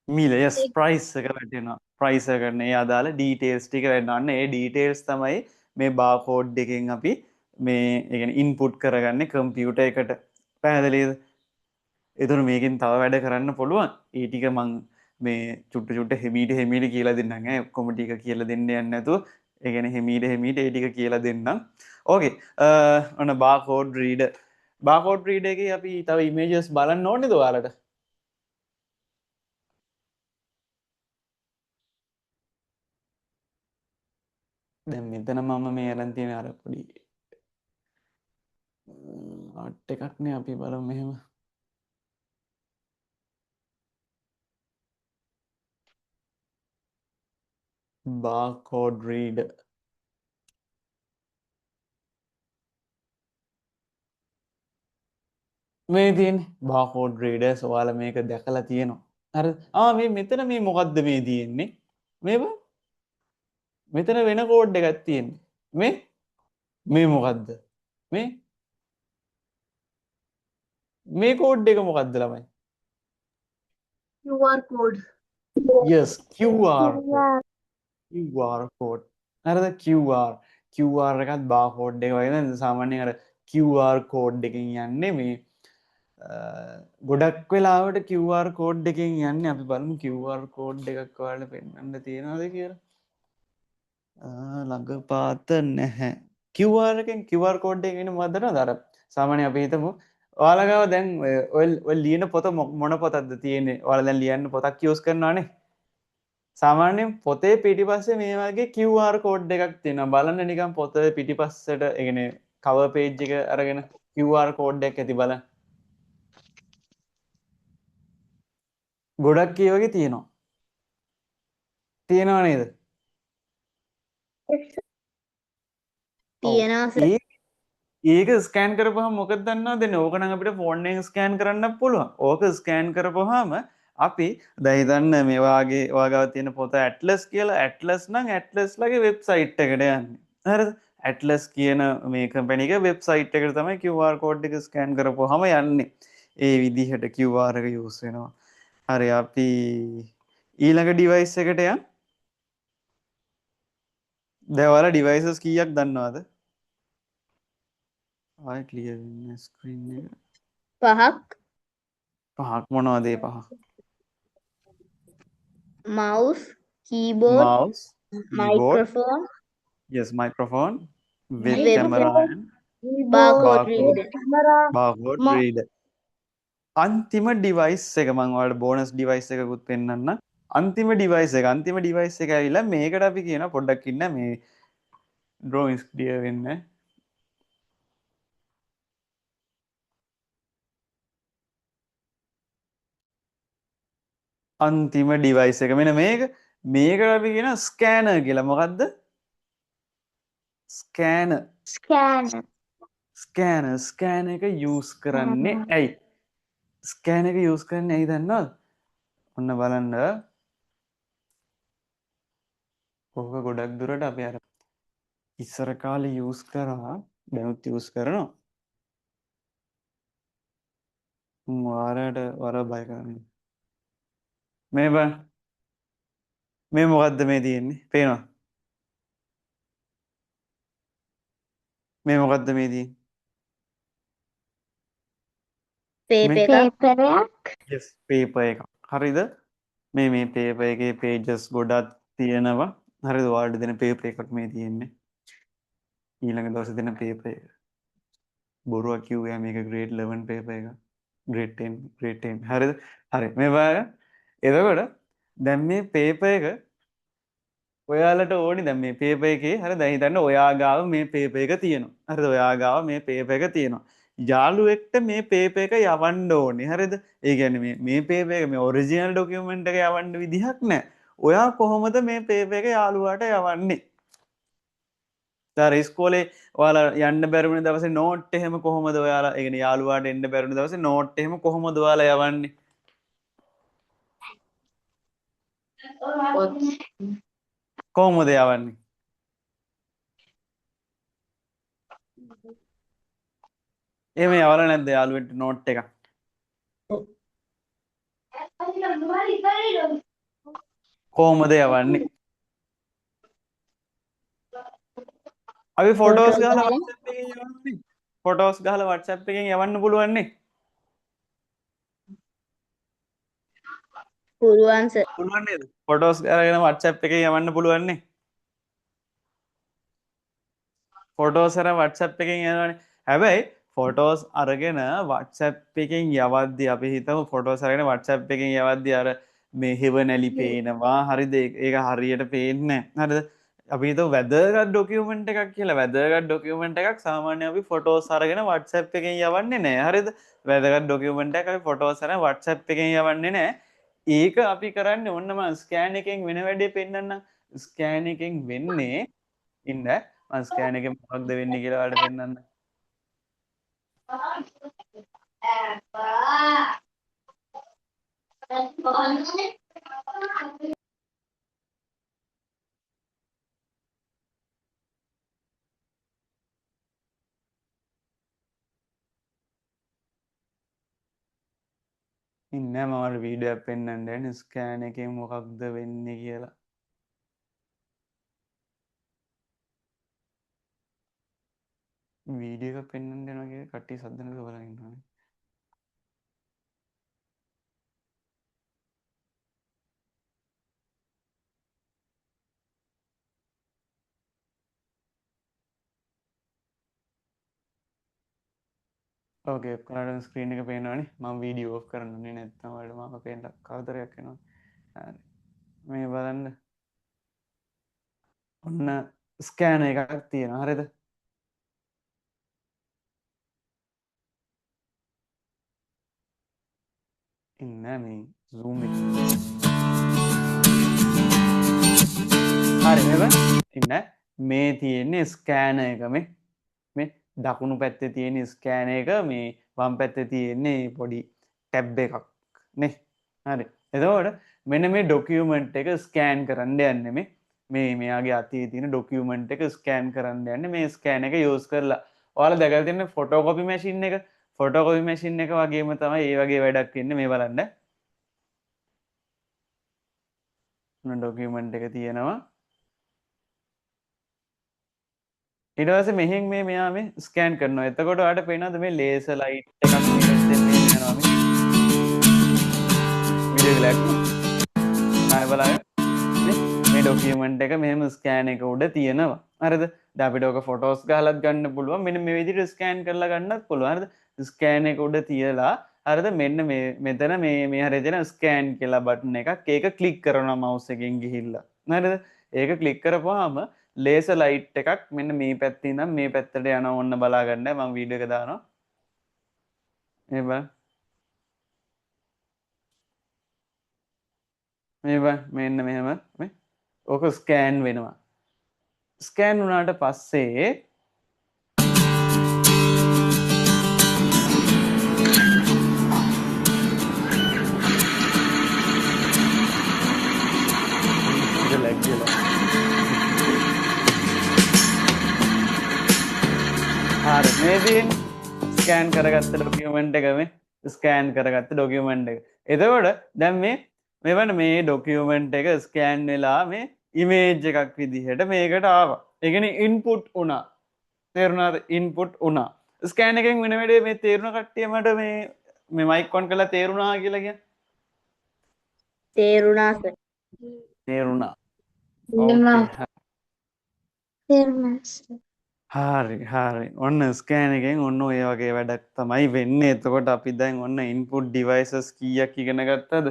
මිල yes price එක වැටෙනවා price එකට ඒ අදාළ details ටික වැටෙනවා. අන්න ඒ details තමයි මේ barcode එකෙන් අපි මේ ඒ කියන්නේ input කරගන්නේ computer එකට. පැහැදිලිද? එතකොට මේකෙන් තව වැඩ කරන්න පුළුවන්. ඒ ටික මං මේ චුට්ට හෙමීට කියලා දෙන්නම් ඈ. ඔක්කොම ටික කියලා දෙන්න යන්නේ නැතුව ඒ කියන්නේ හෙමීට ඒ ටික කියලා දෙන්නම්. ඕකේ. ඔන්න barcode reader. barcode reader එකේ අපි තව images බලන්න ඕනේද ඔයාලට? දැන් මෙතන මම මේ අරන් තියෙන අර පොඩි ආට් එකක්නේ අපි බලමු මෙහෙම. barcode reader. මේ තියෙන්නේ barcode readers ඔයාලා මේක දැකලා තියෙනවා. හරිද? මේ මෙතන මේ මොකද්ද මේ තියෙන්නේ? මේක මෙතන වෙන කෝඩ් එකක් තියෙන්නේ. මේ මොකද්ද? මේ කෝඩ් එක මොකද්ද ළමයි? QR code yes QR code. QR code. හරිද? QR එකත් barcode එක වගේ නේද? සාමාන්‍යයෙන් අර QR code එකකින් යන්නේ මේ ගොඩක් වෙලාවට QR කෝඩ් එකෙන් යන්නේ. අපි බලමු QR කෝඩ් එකක් ඔයාලට පෙන්වන්න තියනවද කියලා. ළඟ පාත නැහැ. QR එකෙන් QR කෝඩ් එකෙන් එන්නේ මොකද්ද නේද? අර සාමාන්‍යයෙන් අපි හිතමු ඔයාලා ගාව දැන් ඔය ලියන පොත මොන පොතක්ද තියෙන්නේ? ඔයාලා දැන් ලියන්න පොතක් යූස් කරනවානේ. සාමාන්‍යයෙන් පොතේ පිටිපස්සේ මේ වගේ QR කෝඩ් එකක් තියෙනවා. බලන්න නිකන් පොතේ පිටිපස්සට ඒ කියන්නේ කවර් පේජ් එක අරගෙන QR කෝඩ් එකක් ඇති බලන්න. ගොඩක් ඒ වගේ තියෙනවා. තියෙනව නේද? තියෙනවා සර්. ඒක ස්කෑන් කරපුවහම මොකද දන්නවද දෙන්නේ? ඕක නම් අපිට ෆෝන් එකෙන් ස්කෑන් කරන්නත් පුළුවන්. ඕක ස්කෑන් කරපුවාම අපි දැන් හිතන්න මේ වාගේ ඔයාගාව තියෙන පොත ඇට්ලස් කියලා. ඇට්ලස් නම් ඇට්ලස්ලාගේ වෙබ්සයිට් එකට යන්නේ. හරිද? ඇට්ලස් කියන මේ කම්පැනි එක වෙබ්සයිට් එකට තමයි QR කෝඩ් එක ස්කෑන් කරපුවාම යන්නේ. ඒ විදිහට QR එක යූස් වෙනවා. හරි අපි ඊළඟ ඩිවයිස් එකට යන්. දැන් ඔයාලා ඩිවයිසස් කීයක් දන්නවද? ආයි ක්ලියර් වෙන්නේ ස්ක්‍රීන් එක. පහක් පහක් මොනවද ඒ පහ? mouse keyboard mouse, keyboard, microphone yes microphone, web web camera and barcode barcode reader barcode reader. අන්තිම ඩිවයිස් එක මම ඔයාලට බෝනස් ඩිවයිස් එකකුත් පෙන්නන්න. අන්තිම ඩිවයිස් එක ඇවිල්ලා මේකට අපි කියන පොඩ්ඩක් ඉන්න මේ drawings clear වෙන්න. අන්තිම ඩිවයිස් එක මෙන්න මේකට අපි කියන ස්කෑනර් කියලා. මොකද්ද? ස්කෑනර්. ස්කෑනර් එක යූස් කරන්නේ ඇයි? ස්කෑනර් එක යූස් කරන්නේ ඇයි දන්නවද? ඔන්න බලන්න. ඕක ගොඩක් දුරට අපි අර ඉස්සර කාලේ යූස් කරා දැනුත් යූස් කරනවා. වාරයට වර බය කරන්නේ. මේ බලන්න. මේ මොකද්ද මේ තියෙන්නේ? පේනවද? මේ මොකද්ද මේ තියෙන්නේ? paper yes paper එක. හරිද? මේ paper එකේ pages ගොඩක් තියෙනවා. හරිද? ඔයාලට දෙන paper එකක් මේ තියෙන්නේ. ඊළඟ දවසේ දෙන paper එක. බොරුවක් කිව්වා මේක grade 11 paper එක. grade 10 හරිද? හරි. මේ බලන්න. එතකොට දැන් මේ paper එක ඔයාලට ඕනි දැන් මේ paper එකේ හරි දැන් හිතන්න ඔයා ගාව මේ paper එක තියෙනවා. හරිද? ඔයා ගාව මේ paper එක තියෙනවා. යාළුවෙක්ට මේ paper එක යවන්න ඕනේ. හරිද? ඒ කියන්නේ මේ paper එක මේ original document එක යවන්න විදිහක් නැහැ. ඔයා කොහොමද මේ paper එක යාළුවාට යවන්නේ? දැන් ඉස්කෝලේ ඔයාලා යන්න බැරි වුණ දවසේ නෝට් එහෙම කොහොමද ඔයාලා ඒ කියන්නේ යාළුවාට එන්න බැරි වුණ දවසේ නෝට් එහෙම කොහොමද ඔයාලා යවන්නේ? කොහොමද යවන්නේ? එහෙම යවලා නැද්ද යාළුවෙන්ට නෝට් එකක්? කොහොමද යවන්නේ? අපි ෆොටෝස් ගහලා WhatsApp එකෙන් යවන්නේ. ෆොටෝස් ගහලා WhatsApp එකෙන් යවන්න පුළුවන් නේ. පුළුවන් සර්. පුළුවන් නේද? ෆොටෝස් අරගෙන WhatsApp එකේ යවන්න පුළුවන් නේ. ෆොටෝස් අර WhatsApp එකෙන් යනවනේ. හැබැයි ෆොටෝස් අරගෙන WhatsApp එකෙන් යවද්දි අපි හිතමු ෆොටෝස් අරගෙන WhatsApp එකෙන් යවද්දි අර මේ හෙවනැලි පේනවා. හරිද? ඒක හරියට පේන්නේ නැහැ. හරිද? අපි හිතමු වැදගත් ඩොකියුමන්ට් එකක් කියලා. වැදගත් ඩොකියුමන්ට් එකක් සාමාන්‍යයෙන් අපි ෆොටෝස් අරගෙන WhatsApp එකෙන් යවන්නේ නැහැ. හරිද? වැදගත් ඩොකියුමන්ට් එකක් අපි ෆොටෝස් අරගෙන WhatsApp එකෙන් යවන්නේ නැහැ. ඒක අපි කරන්නේ ඔන්න මම ස්කෑන් එකෙන් වෙන වැඩේ පෙන්නන්නම්. ස්කෑන් එකෙන් වෙන්නේ ඉන්න මම ස්කෑන් එකෙන් මොකක්ද වෙන්නේ කියලා ඔයාලට පෙන්නන්න. ඉන්න මම ඔයාලට වීඩියෝ එකක් පෙන්නන්න යන්නේ ස්කෑන් එකෙන් මොකක්ද වෙන්නේ කියලා. වීඩියෝ එකක් පෙන්නන්න යනවා කියලා කට්ටිය සද්ද නැතුව බලන් ඉන්නවා. ඕකේ ඔයාලට ස්ක්‍රීන් එක පේනවනේ. මම වීඩියෝ ඔෆ් කරන්න ඕනේ නැත්නම් ඔයාලට මාව පේන්න කරදරයක් වෙනවා. හරි. මේ බලන්න. ඔන්න ස්කෑන එකක් තියෙනවා. හරිද? ඉන්න මේ zoom එක. හරි නේද? ඉන්න මේ තියෙන්නේ ස්කෑන එක මේ දකුණු පැත්තේ තියෙන ස්කෑන එක මේ වම් පැත්තේ තියෙන්නේ පොඩි ටැබ් එකක් නේ. හරි. එතකොට මෙන්න මේ ඩොකියුමන්ට් එක ස්කෑන් කරන්න යන්නේ මේ මෙයාගේ අතේ තියෙන ඩොකියුමන්ට් එක ස්කෑන් කරන්න යන්නේ මේ ස්කෑන් එක යූස් කරලා. ඔයාලා දැකලා තියෙන ෆොටෝකොපි මැෂින් එක ෆොටෝකොපි මැෂින් එක වගේම තමයි ඒ වගේ වැඩක් වෙන්නේ මේ බලන්න. මොන ඩොකියුමන්ට් එක තියෙනවා. ඊට පස්සේ මෙහෙන් මේ මෙයා මේ ස්කෑන් කරනවා. එතකොට ඔයාලට පේනවද මේ ලේසර් ලයිට් එකක් මෙහෙන් යනවා මේ. වීඩියෝ ගලක් ආය බලන්න. මේ ඩොකියුමන්ට් එක මෙහෙම ස්කෑන් එක උඩ තියෙනවා. හරිද? දැන් අපිට ඔක ෆොටෝස් ගහලත් ගන්න පුළුවන්. මෙන්න මේ විදිහට ස්කෑන් කරලා ගන්නත් පුළුවන්. හරිද? ස්කෑන් එක උඩ තියලා හරිද? මෙන්න මේ මෙතන මේ හරිය තියෙන ස්කෑන් කියලා බටන් එකක්. ඒක ක්ලික් කරනවා මවුස් එකෙන් ගිහිල්ලා. හරිද? ඒක ක්ලික් කරපුවාම ලේසර් ලයිට් එකක් මෙන්න මේ පැත්තේ ඉඳන් මේ පැත්තට යනවා. ඔන්න බලා ගන්න. මම වීඩියෝ එක දානවා. මේ බලන්න. මේ බලන්න. මෙන්න මෙහෙම මේ ඕක ස්කෑන් වෙනවා. ස්කෑන් වුණාට පස්සේ හරි මේ තියෙන්නේ ස්කෑන් කරගත්ත ඩොකියුමන්ට් එක මේ ස්කෑන් කරගත්ත ඩොකියුමන්ට් එක. එතකොට දැන් මෙවන මේ ඩොකියුමන්ට් එක ස්කෑන් වෙලා මේ ඉමේජ් එකක් විදිහට මේකට ආවා. ඒ කියන්නේ ඉන්පුට් වුණා. තේරුණාද? ඉන්පුට් වුණා. ස්කෑන් එකෙන් වෙන වැඩේ මේ තේරුණ කට්ටිය මට මේ මයික් ඔන් කරලා තේරුණා කියලා කියන්නේ. තේරුණා සර්. තේරුණා. හරි ඔන්න ස්කෑන් එකෙන් ඔන්න ඔය වගේ වැඩක් තමයි වෙන්නේ. එතකොට අපි දැන් ඔන්න ඉන්පුට් ඩිවයිසස් කීයක් ඉගෙන ගත්තද?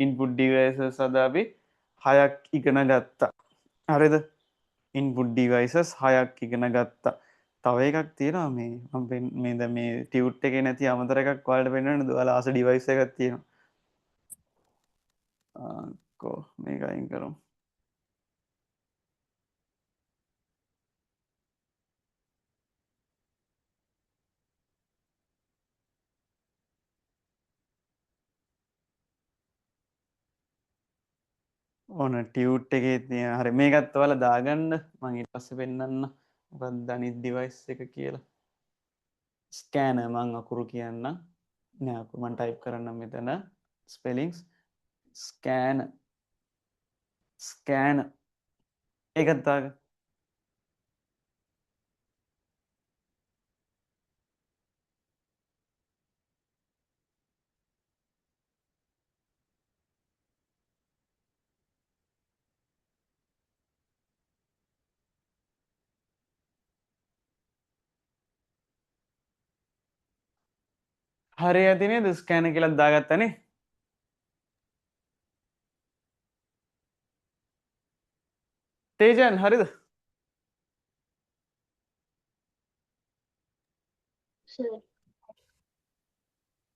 ඉන්පුට් ඩිවයිසස් අද අපි 6ක් ඉගෙන ගත්තා. හරිද? ඉන්පුට් ඩිවයිසස් 6ක් ඉගෙන ගත්තා. තව එකක් තියෙනවා මේ මම මේ දැන් මේ ටියුට් එකේ නැති අමතර එකක් ඔයාලට පෙන්වන්නද? ඔයාලා ආස ඩිවයිස් එකක් තියෙනවා. මේක අයින් කරමු. ඕන ටියුට් එකේ තියෙන හරි මේකත් ඔයාලා දාගන්න මම ඊට පස්සේ පෙන්නන්න මොකක්ද අනිත් ඩිවයිස් එක කියලා ස්කෑනර් මං අකුරු කියන්න නෑ අකුරු මං ටයිප් කරන්නම් මෙතන ස්පෙලිංස් ස්කෑන ඒකත් දාගන්න හරි ඇති නේද ස්කෑනර් කියලා දාගත්තනේ තේජන් හරිද සර්.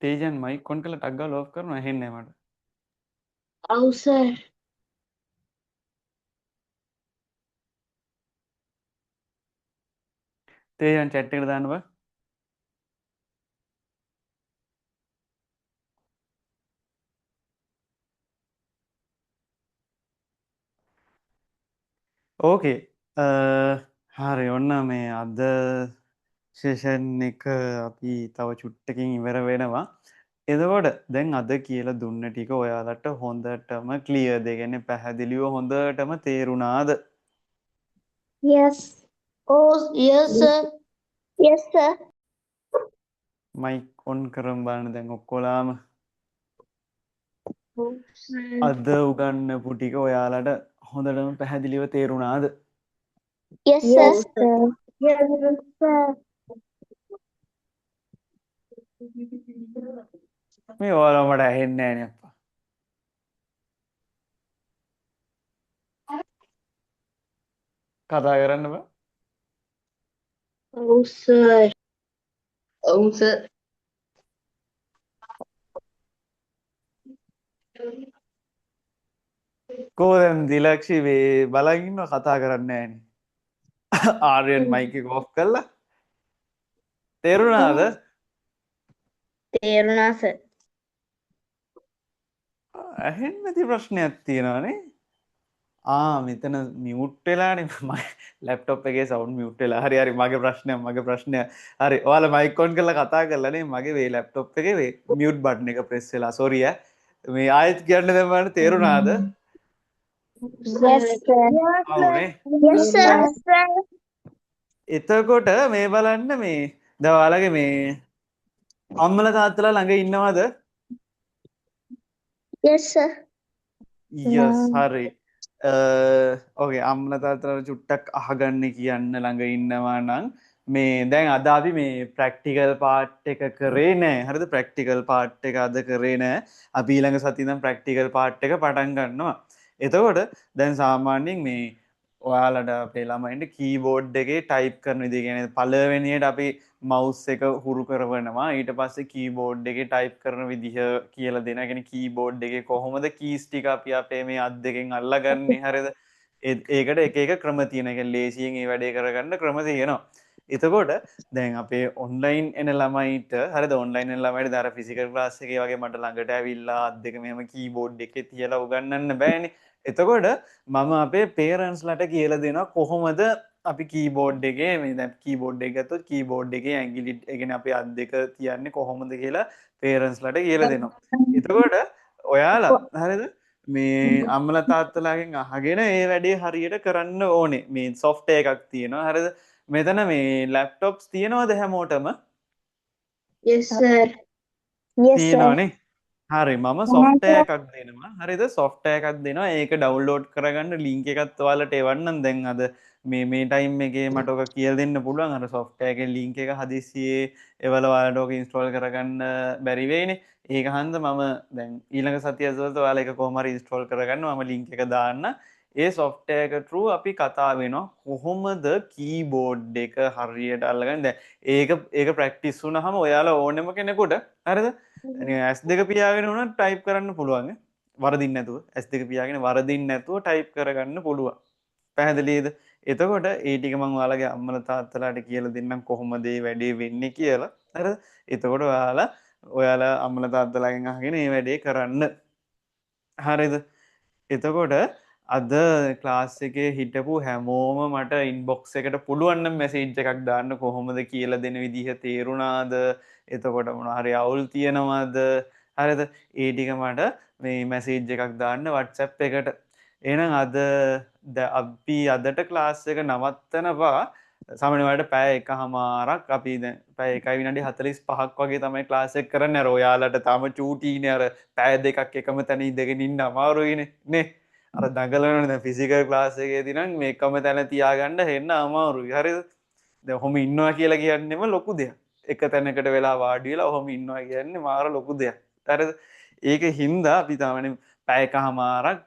තේජන් මයික් ඔන් කරලා ටක් ගාලා ඕෆ් කරනවා ඇහෙන්නේ නැහැ මට ඔව් සර්. තේජන් chat එකට දාන්න බෑ ඕකේ හරි ඔන්න මේ අද සෙෂන් එක අපි තව චුට්ටකින් ඉවර වෙනවා එතකොට දැන් අද කියලා දුන්න ටික ඔයාලට හොඳටම ක්ලියර්ද? ඒ කියන්නේ පැහැදිලිව හොඳටම තේරුණාද? Yes. Oh, yes, sir. Yes, sir. Mic on කරන් බලන්න දැන් ඔක්කොලාම Oh, sir. අද උගන්වපු ටික ඔයාලට හොඳටම පැහැදිලිව තේරුණාද? Yes, sir. Yes, sir. මේ ඔයාලා මට ඇහෙන්නේ නැහැ නේ අප්පා. කතා කරන්න බෑ. Oh, sir. Oh, sir. කොහෙන්ද දිලක්ෂි මේ බලන් ඉන්නව කතා කරන්නේ නැහැ නේ. ආර්යන් මයික් එක ඔෆ් කළා. තේරුණාද? තේරුණා සර්. ඇහෙන්නේ නැති ප්‍රශ්නයක් තියෙනවානේ. මෙතන මියුට් වෙලානේ මගේ ලැප්ටොප් එකේ සවුන්ඩ් මියුට් වෙලා. හරි මගේ ප්‍රශ්නයක්. හරි ඔයාලා මයික් ඔන් කරලා කතා කරලා නේ මගේ මේ ලැප්ටොප් එකේ මේ මියුට් බටන් එක ප්‍රෙස් වෙලා. සෝරි මේ ආයෙත් කියන්න දැන් බලන්න තේරුණාද? Yes, sir. ඔව්නේ. Yes, sir. එතකොට මේ බලන්න මේ දැන් ඔයාලගේ මේ අම්මලා තාත්තලා ළඟ ඉන්නවද? Yes, sir. යස් හරි ඕකේ අම්මලා තාත්තලා චුට්ටක් අහගන්න කියන්න ළඟ ඉන්නවා නම් මේ දැන් අද අපි මේ ප්‍රැක්ටිකල් පාර්ට් එක කරේ නෑ හරිද ප්‍රැක්ටිකල් පාර්ට් එක අද කරේ නෑ අපි ඊළඟ සතියේ ඉඳන් ප්‍රැක්ටිකල් පාර්ට් එක පටන් ගන්නවා එතකොට දැන් සාමාන්‍යයෙන් මේ ඔයාලට අපේ ළමයින්ට කීබෝඩ් එකේ ටයිප් කරන විදිහ කියන්නේ පළවෙනියට අපි මවුස් එක හුරු කරවනවා ඊට පස්සේ කීබෝඩ් එකේ ටයිප් කරන විදිහ කියලා දෙනවා. කියන්නේ කීබෝඩ් එකේ කොහොමද කීස් ටික අපි අපේ මේ අත් දෙකෙන් අල්ලගන්නේ හරිද? ඒකට එක එක ක්‍රම තියෙනවා. කියන්නේ ලේසියෙන් මේ වැඩේ කරගන්න ක්‍රම තියෙනවා. එතකොට දැන් අපේ ඔන්ලයින් එන ළමයිට හරිද ඔන්ලයින් එන ළමයිට දාර ෆිසිකල් ක්ලාස් එකේ වගේ මට ළඟට ඇවිල්ලා අත් දෙක මෙහෙම කීබෝඩ් එකේ තියලා උගන්වන්න බෑනේ. එතකොට මම අපේ පේරන්ට්ස්ලට කියලා දෙනවා කොහොමද අපි කීබෝඩ් එකේ මේ දැන් කීබෝඩ් එක ගත්තොත් කීබෝඩ් එකේ ඇඟිලි ඒ කියන්නේ අපේ අත් දෙක තියන්නේ කොහොමද කියලා පේරන්ට්ස්ලට කියලා දෙනවා. එතකොට ඔයාලා හරිද මේ අම්මලා තාත්තලාගෙන් අහගෙන ඒ වැඩේ හරියට කරන්න ඕනේ. මේ සොෆ්ට්වෙයාර් එකක් තියෙනවා. හරිද? මෙතන මේ ලැප්ටොප්ස් තියෙනවද හැමෝටම? Yes, sir. Yes, sir. තියෙනවනේ. හරි මම සොෆ්ට්වෙයාර් එකක් දෙනවා. හරිද? සොෆ්ට්වෙයාර් එකක් දෙනවා. ඒක ඩවුන්ලෝඩ් කරගන්න ලින්ක් එකත් ඔයාලට එවන්නම් දැන් අද මේ ටයිම් එකේ මට ඔක කියලා දෙන්න පුළුවන්. අර සොෆ්ට්වෙයාර් එකේ ලින්ක් එක හදිස්සියේ එවල ඔයාලට ඔක ඉන්ස්ටෝල් කරගන්න බැරි වෙයිනේ. ඒක හන්ද මම දැන් ඊළඟ සතිය ඇතුළත ඔයාලා ඒක කොහොම හරි ඉන්ස්ටෝල් කරගන්න මම ලින්ක් එක දාන්න. ඒ සොෆ්ට්වෙයාර් එක through අපි කතා වෙනවා කොහොමද කීබෝඩ් එක හරියට අල්ලගන්නේ. දැන් ඒක ප්‍රැක්ටිස් වුණාම ඔයාලා ඕනෙම කෙනෙකුට හරිද? ඇස් දෙක පියාගෙන වුණත් ටයිප් කරන්න පුළුවන්. වරදින්න නැතුව ඇස් දෙක පියාගෙන වරදින්න නැතුව ටයිප් කරගන්න පුළුවන්. පැහැදිලිද? එතකොට ඒ ටික මම ඔයාලගේ අම්මලා තාත්තලාට කියලා දෙන්නම් කොහොමද මේ වැඩේ වෙන්නේ කියලා. හරිද? එතකොට ඔයාලා අම්මලා තාත්තලාගෙන් අහගෙන මේ වැඩේ කරන්න. හරිද? එතකොට අද ක්ලාස් එකේ හිටපු හැමෝම මට ඉන්බොක්ස් එකට පුළුවන් නම් මැසේජ් එකක් දාන්න කොහොමද කියලා දෙන විදිහ තේරුණාද? එතකොට මොනවා හරි අවුල් තියනවද? හරිද? ඒ ටික මට මේ මැසේජ් එකක් දාන්න WhatsApp එකට. එහෙනම් අපි අදට ක්ලාස් එක නවත්තනවා. සාමාන්‍යයෙන් පැය එකමාරක් අපි දැන් පැය 1 විනාඩි 45ක් වගේ තමයි ක්ලාස් එක කරන්නේ. අර ඔයාලට තාම චූටීනේ අර පැය දෙකක් එකම තැන ඉඳගෙන ඉන්න අමාරුයිනේ නේ. අර දඟලනනේ දැන් ෆිසිකල් ක්ලාස් එකේදී නම් මේ එකම තැන තියාගන්න හෙන්න අමාරුයි. හරිද? දැන් ඔහොම ඉන්නවා කියලා කියන්නේම ලොකු දෙයක්. එක තැනකට වෙලා වාඩි වෙලා ඔහොම ඉන්නවා කියන්නේ මාර ලොකු දෙයක්. හරිද? ඒක හින්දා අපි තමයි පැය එකමාරක්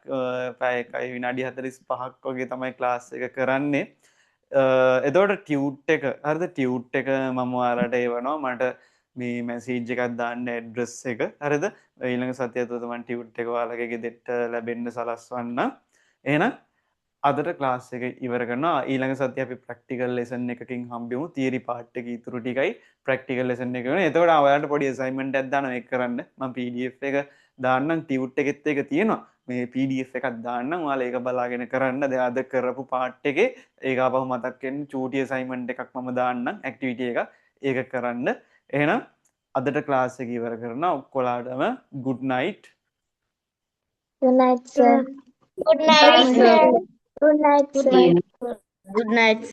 පැය 1 විනාඩි 45ක් වගේ තමයි ක්ලාස් එක කරන්නේ. එතකොට ටියුට් එක හරිද? ටියුට් එක මම ඔයාලට එවනවා. මට මේ මැසේජ් එකක් දාන්න ඇඩ්‍රස් එක. හරිද? ඊළඟ සතිය තුළ මම ටියුට් එක ඔයාලගේ ගෙදරට ලැබෙන්න සලස්වන්නම්. එහෙනම් අදට ක්ලාස් එක ඉවර කරනවා. ඊළඟ සතිය අපි ප්‍රැක්ටිකල් ලෙසන් එකකින් හම්බෙමු. තියරි පාර්ට් එකේ ඉතුරු ටිකයි ප්‍රැක්ටිකල් ලෙසන් එක වෙනවා. එතකොට ඔයාලට පොඩි අසයින්මන්ට් එකක් දානවා ඒක කරන්න. මම PDF එක දාන්නම් ටියුට් එකෙත් ඒක තියෙනවා. මේ PDF එකක් දාන්නම් ඔයාලා ඒක බලාගෙන කරන්න. දැන් අද කරපු පාර්ට් එකේ ඒක ආපහු මතක් වෙන්න චූටි අසයින්මන්ට් එකක් මම දාන්නම් ඇක්ටිවිටි එකක්. ඒක කරන්න. එහෙනම් අදට ක්ලාස් එක ඉවර කරනවා. ඔක්කොලාටම good night. Good night, sir. Good night, sir. Good night, sir. Good night.